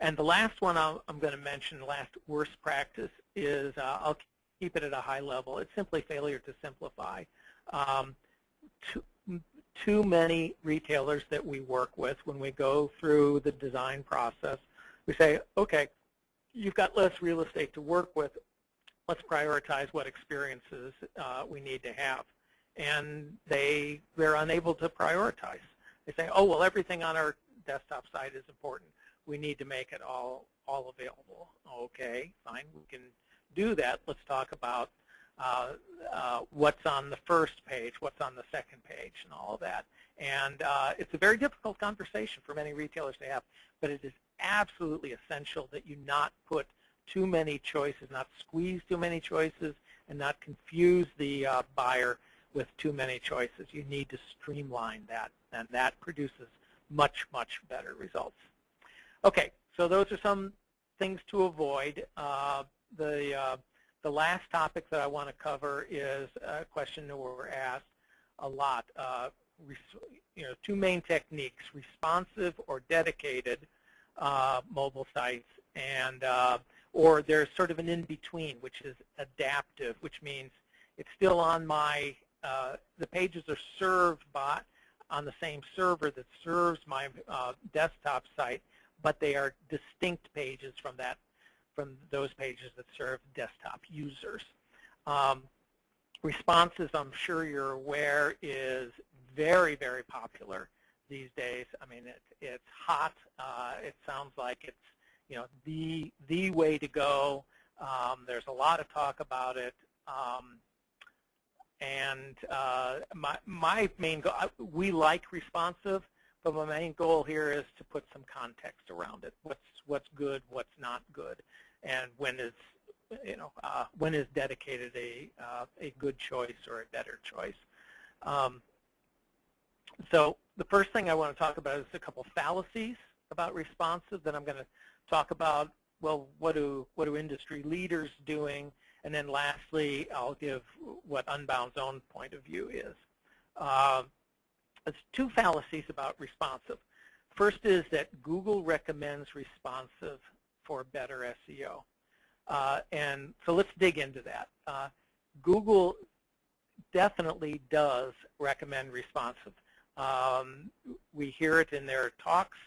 And the last one I'm going to mention, the last worst practice, is I'll keep it at a high level. It's simply failure to simplify. Too many retailers that we work with, when we go through the design process, we say, okay, you've got less real estate to work with. Let's prioritize what experiences we need to have. and they're unable to prioritize. They say, oh, well, everything on our desktop site is important. We need to make it all available. Okay, fine, we can do that. Let's talk about what's on the first page, what's on the second page, and all of that. And it's a very difficult conversation for many retailers to have, but it is absolutely essential that you not put too many choices, not squeeze too many choices, and not confuse the buyer with too many choices. You need to streamline that, and that produces much, much better results. Okay, so those are some things to avoid. The last topic that I want to cover is a question that we're asked a lot. Two main techniques: responsive or dedicated mobile sites, and or there's sort of an in-between, which is adaptive, which means it's still on my the pages are served on the same server that serves my desktop site, but they are distinct pages from those pages that serve desktop users. Responsive, I'm sure you're aware, is very, very popular these days. I mean, it's hot. It sounds like it's the way to go. There's a lot of talk about it. My main goal, we like responsive, but my main goal here is to put some context around it. What's good, what's not good, and when is dedicated a good choice or a better choice. So the first thing I want to talk about is a couple fallacies about responsive. Then I'm going to talk about, well, what do industry leaders doing, and then lastly, I'll give what Unbound's own point of view is. There's two fallacies about responsive. First is that Google recommends responsive for better SEO. And so let's dig into that. Google definitely does recommend responsive. We hear it in their talks.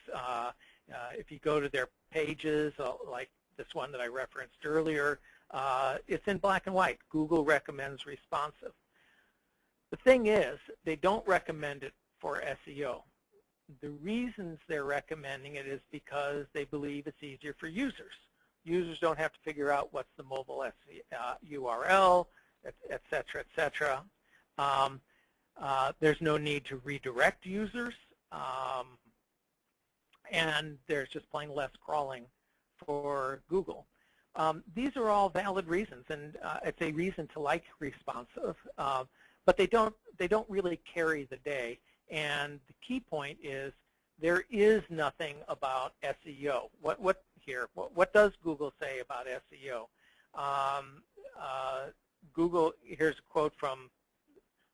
If you go to their pages, like this one that I referenced earlier, it's in black and white. Google recommends responsive. The thing is, they don't recommend it for SEO. The reasons they're recommending it is because they believe it's easier for users. Users don't have to figure out what's the mobile URL, et cetera, et cetera. There's no need to redirect users, and there's just plain less crawling for Google. These are all valid reasons, and it's a reason to like responsive, but they don't really carry the day. And the key point is there is nothing about SEO. What does Google say about SEO? Google, here's a quote from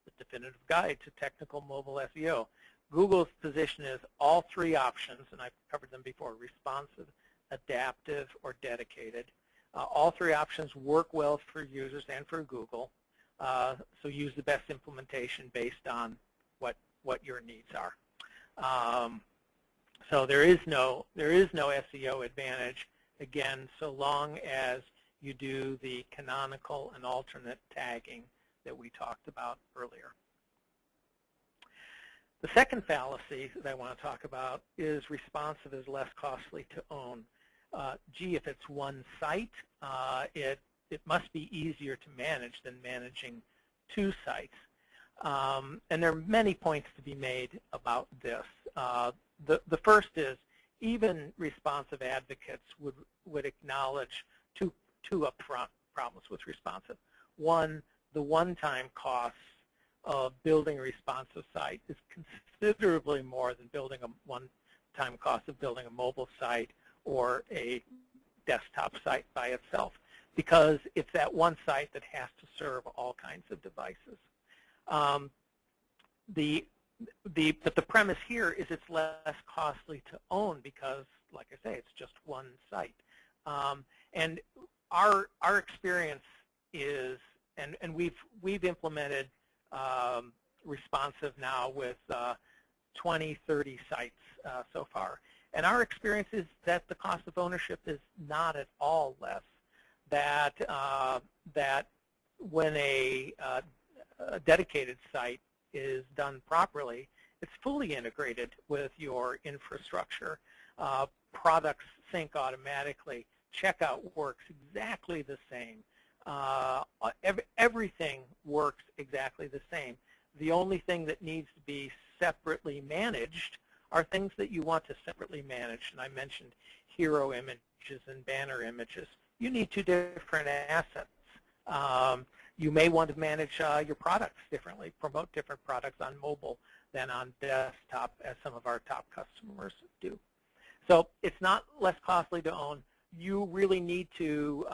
the Definitive Guide to Technical Mobile SEO. Google's position is all three options, and I've covered them before: responsive, adaptive, or dedicated. All three options work well for users and for Google, so use the best implementation based on what your needs are. So there is no SEO advantage, again, so long as you do the canonical and alternate tagging that we talked about earlier. The second fallacy that I want to talk about is responsive is less costly to own. Gee, if it's one site, it must be easier to manage than managing two sites. And there are many points to be made about this. The first is even responsive advocates would acknowledge two upfront problems with responsive. One, the one-time costs of building a responsive site is considerably more than building a one-time cost of building a mobile site or a desktop site by itself, because it's that one site that has to serve all kinds of devices. But the premise here is it's less costly to own because, like I say, it's just one site. And our experience is, and we've implemented responsive now with 20, 30 sites so far. And our experience is that the cost of ownership is not at all less. That when a a dedicated site is done properly, it's fully integrated with your infrastructure. Products sync automatically. Checkout works exactly the same. Everything works exactly the same. The only thing that needs to be separately managed are things that you want to separately manage. And I mentioned hero images and banner images. You need two different assets. You may want to manage your products differently, promote different products on mobile than on desktop, as some of our top customers do. So it's not less costly to own. You really need to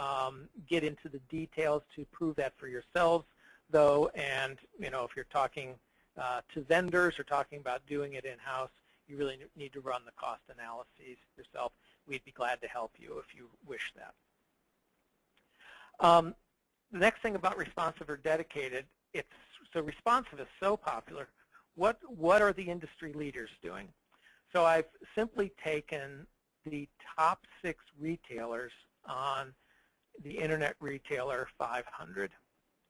get into the details to prove that for yourselves, though. And if you're talking to vendors or talking about doing it in-house, you really need to run the cost analyses yourself. We'd be glad to help you if you wish that. The next thing about responsive or dedicated, so responsive is so popular. What are the industry leaders doing? So I've simply taken the top 6 retailers on the Internet Retailer 500.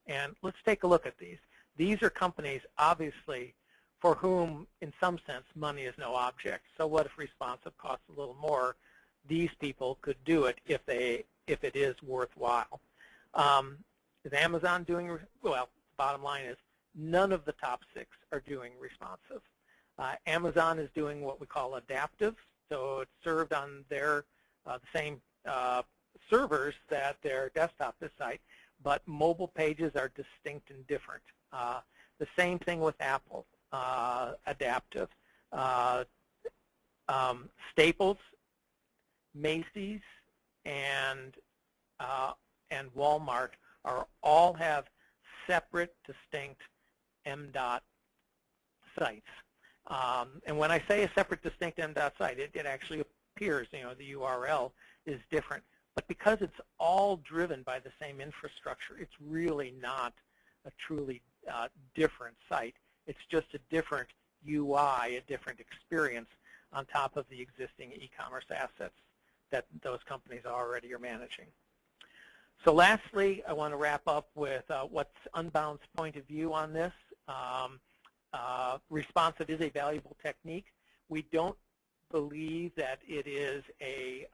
And let's take a look at these. These are companies, obviously, for whom, in some sense, money is no object. So what if responsive costs a little more? These people could do it if it is worthwhile. Is Amazon doing, well, the bottom line is none of the top 6 are doing responsive. Amazon is doing what we call adaptive, so it's served on their the same servers that their desktop is site, but mobile pages are distinct and different. The same thing with Apple, adaptive. Staples, Macy's, and Walmart all have separate, distinct MDOT sites. And when I say a separate, distinct MDOT site, it actually appears, the URL is different. But because it's all driven by the same infrastructure, it's really not a truly different site. It's just a different UI, a different experience on top of the existing e-commerce assets that those companies already are managing. So lastly, I want to wrap up with what's Unbound's point of view on this. Responsive is a valuable technique. We don't believe that it is a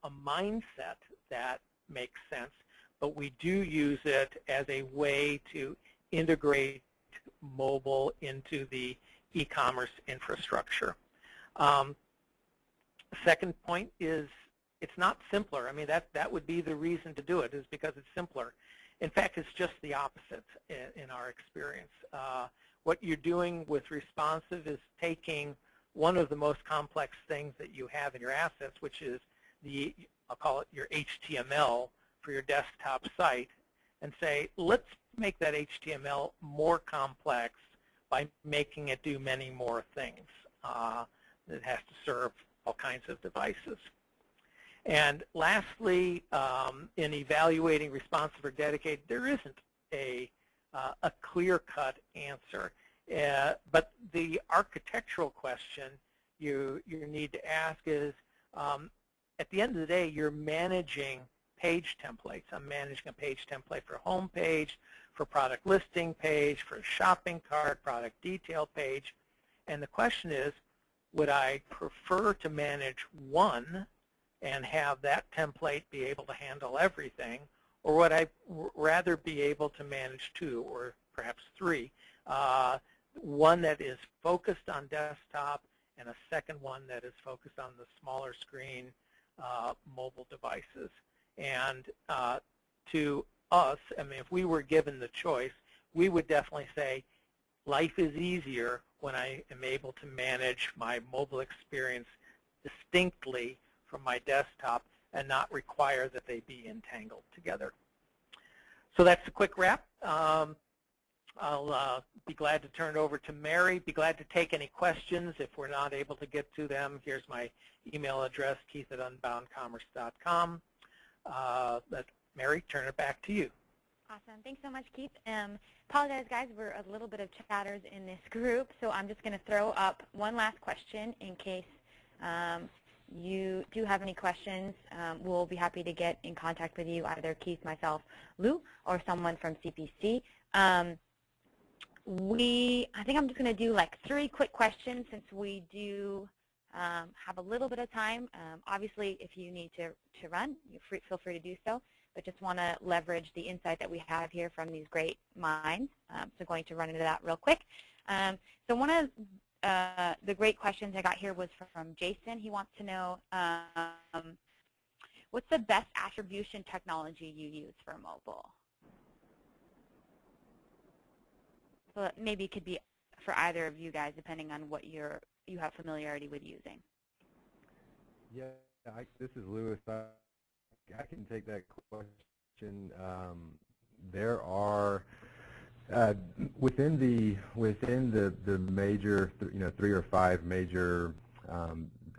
mindset that makes sense, but we do use it as a way to integrate mobile into the e-commerce infrastructure. Second point is it's not simpler. I mean, that would be the reason to do it, is because it's simpler. In fact, it's just the opposite in our experience. What you're doing with responsive is taking one of the most complex things that you have in your assets, which is I'll call it your HTML for your desktop site, and say, let's make that HTML more complex by making it do many more things. It has to serve all kinds of devices. And lastly, in evaluating responsive or dedicated, there isn't a clear-cut answer. But the architectural question you need to ask is, at the end of the day, you're managing page templates. I'm managing a page template for home page, for product listing page, for shopping cart, product detail page. And the question is, would I prefer to manage one and have that template be able to handle everything, or would I rather be able to manage 2 or perhaps 3? One that is focused on desktop and a second one that is focused on the smaller screen mobile devices. And to us, I mean, if we were given the choice, we would definitely say life is easier when I am able to manage my mobile experience distinctly from my desktop and not require that they be entangled together. So that's a quick wrap. I'll be glad to turn it over to Mary. Be glad to take any questions if we're not able to get to them. Here's my email address, keith@unboundcommerce.com. But Mary, turn it back to you. Awesome. Thanks so much, Keith. Apologize, guys. We're a little bit of chatters in this group, so I'm just going to throw up one last question in case you do have any questions. We'll be happy to get in contact with you, either Keith, myself, Lou, or someone from CPC. I think I'm just going to do like 3 quick questions since we do have a little bit of time. Obviously, if you need to run, feel free to do so, but just want to leverage the insight that we have here from these great minds. So going to run into that real quick. So one of the great questions I got here was from Jason. He wants to know, what's the best attribution technology you use for mobile? So maybe it could be for either of you guys, depending on what you have familiarity with using. Yeah, this is Lewis. I can take that question. There are within the major, 3 or 5 major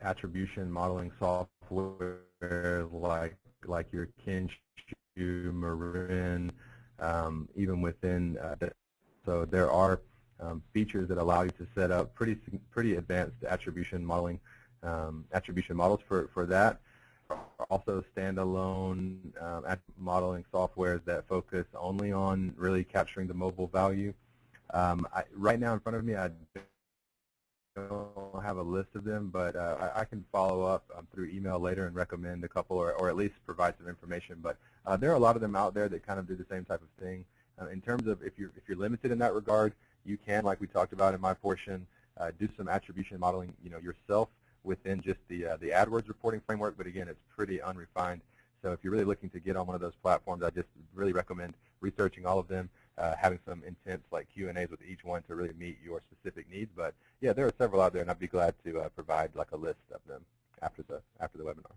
attribution modeling software like your Kinshu, Marin, even within so there are features that allow you to set up pretty advanced attribution modeling attribution models for that. Also standalone modeling softwares that focus only on really capturing the mobile value. Right now in front of me, I don't have a list of them, but I can follow up through email later and recommend a couple, or at least provide some information. But there are a lot of them out there that kind of do the same type of thing. In terms of if you're limited in that regard, you can, like we talked about in my portion, do some attribution modeling, yourself within just the AdWords reporting framework. But again, it's pretty unrefined. So if you're really looking to get on one of those platforms, I just really recommend researching all of them, having some intense like Q&As with each one to really meet your specific needs. But yeah, there are several out there, and I'd be glad to provide like a list of them after the webinar.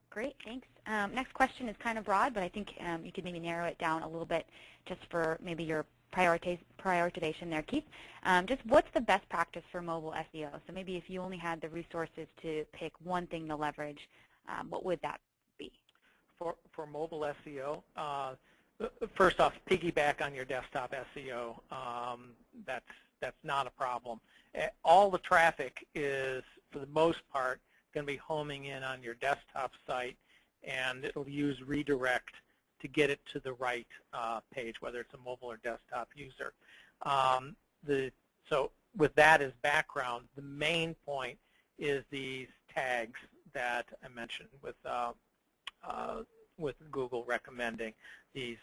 Great, thanks. Next question is kind of broad, but I think you could maybe narrow it down a little bit just for maybe your prioritization there, Keith. Just what's the best practice for mobile SEO? So maybe if you only had the resources to pick one thing to leverage, what would that be? For mobile SEO, first off, piggyback on your desktop SEO. That's not a problem. All the traffic is, for the most part, going to be homing in on your desktop site, and it'll use redirect to get it to the right page, whether it's a mobile or desktop user. So with that as background, the main point is these tags that I mentioned with Google recommending these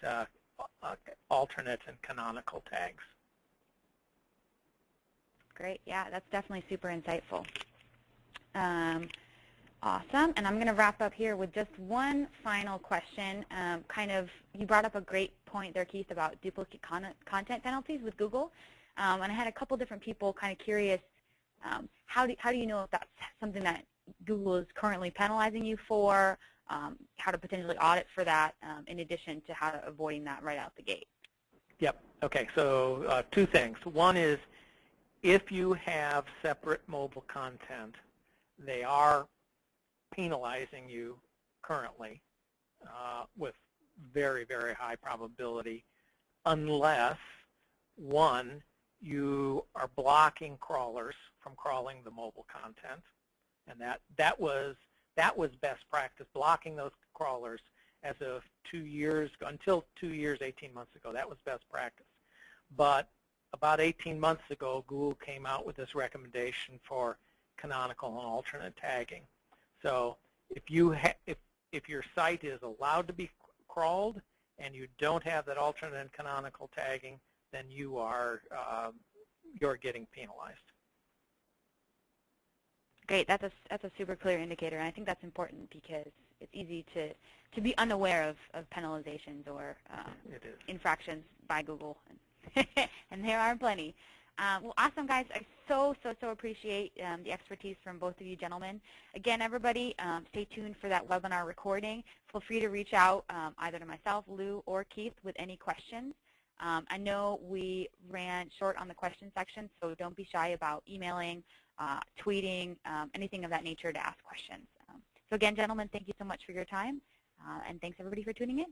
alternate and canonical tags. Great, yeah, that's definitely super insightful. Awesome, and I'm going to wrap up here with just one final question. You brought up a great point there, Keith, about duplicate content penalties with Google, and I had a couple different people kind of curious, how do you know if that's something that Google is currently penalizing you for, how to potentially audit for that, in addition to how to avoiding that right out the gate? Yep, okay, so 2 things. One is, if you have separate mobile content, they are penalizing you currently with very, very high probability, unless, 1, you are blocking crawlers from crawling the mobile content, and that was best practice, blocking those crawlers as of 2 years ago, until 2 years, 18 months ago. That was best practice. But about 18 months ago, Google came out with this recommendation for canonical and alternate tagging. So if your site is allowed to be crawled and you don't have that alternate and canonical tagging, then you're getting penalized. Great, that's a super clear indicator, and I think that's important because it's easy to be unaware of penalizations or infractions by Google, and there are plenty. Well, awesome, guys. I so appreciate the expertise from both of you gentlemen. Again, everybody, stay tuned for that webinar recording. Feel free to reach out either to myself, Lou, or Keith with any questions. I know we ran short on the question section, so don't be shy about emailing, tweeting, anything of that nature to ask questions. So again, gentlemen, thank you so much for your time, and thanks everybody for tuning in.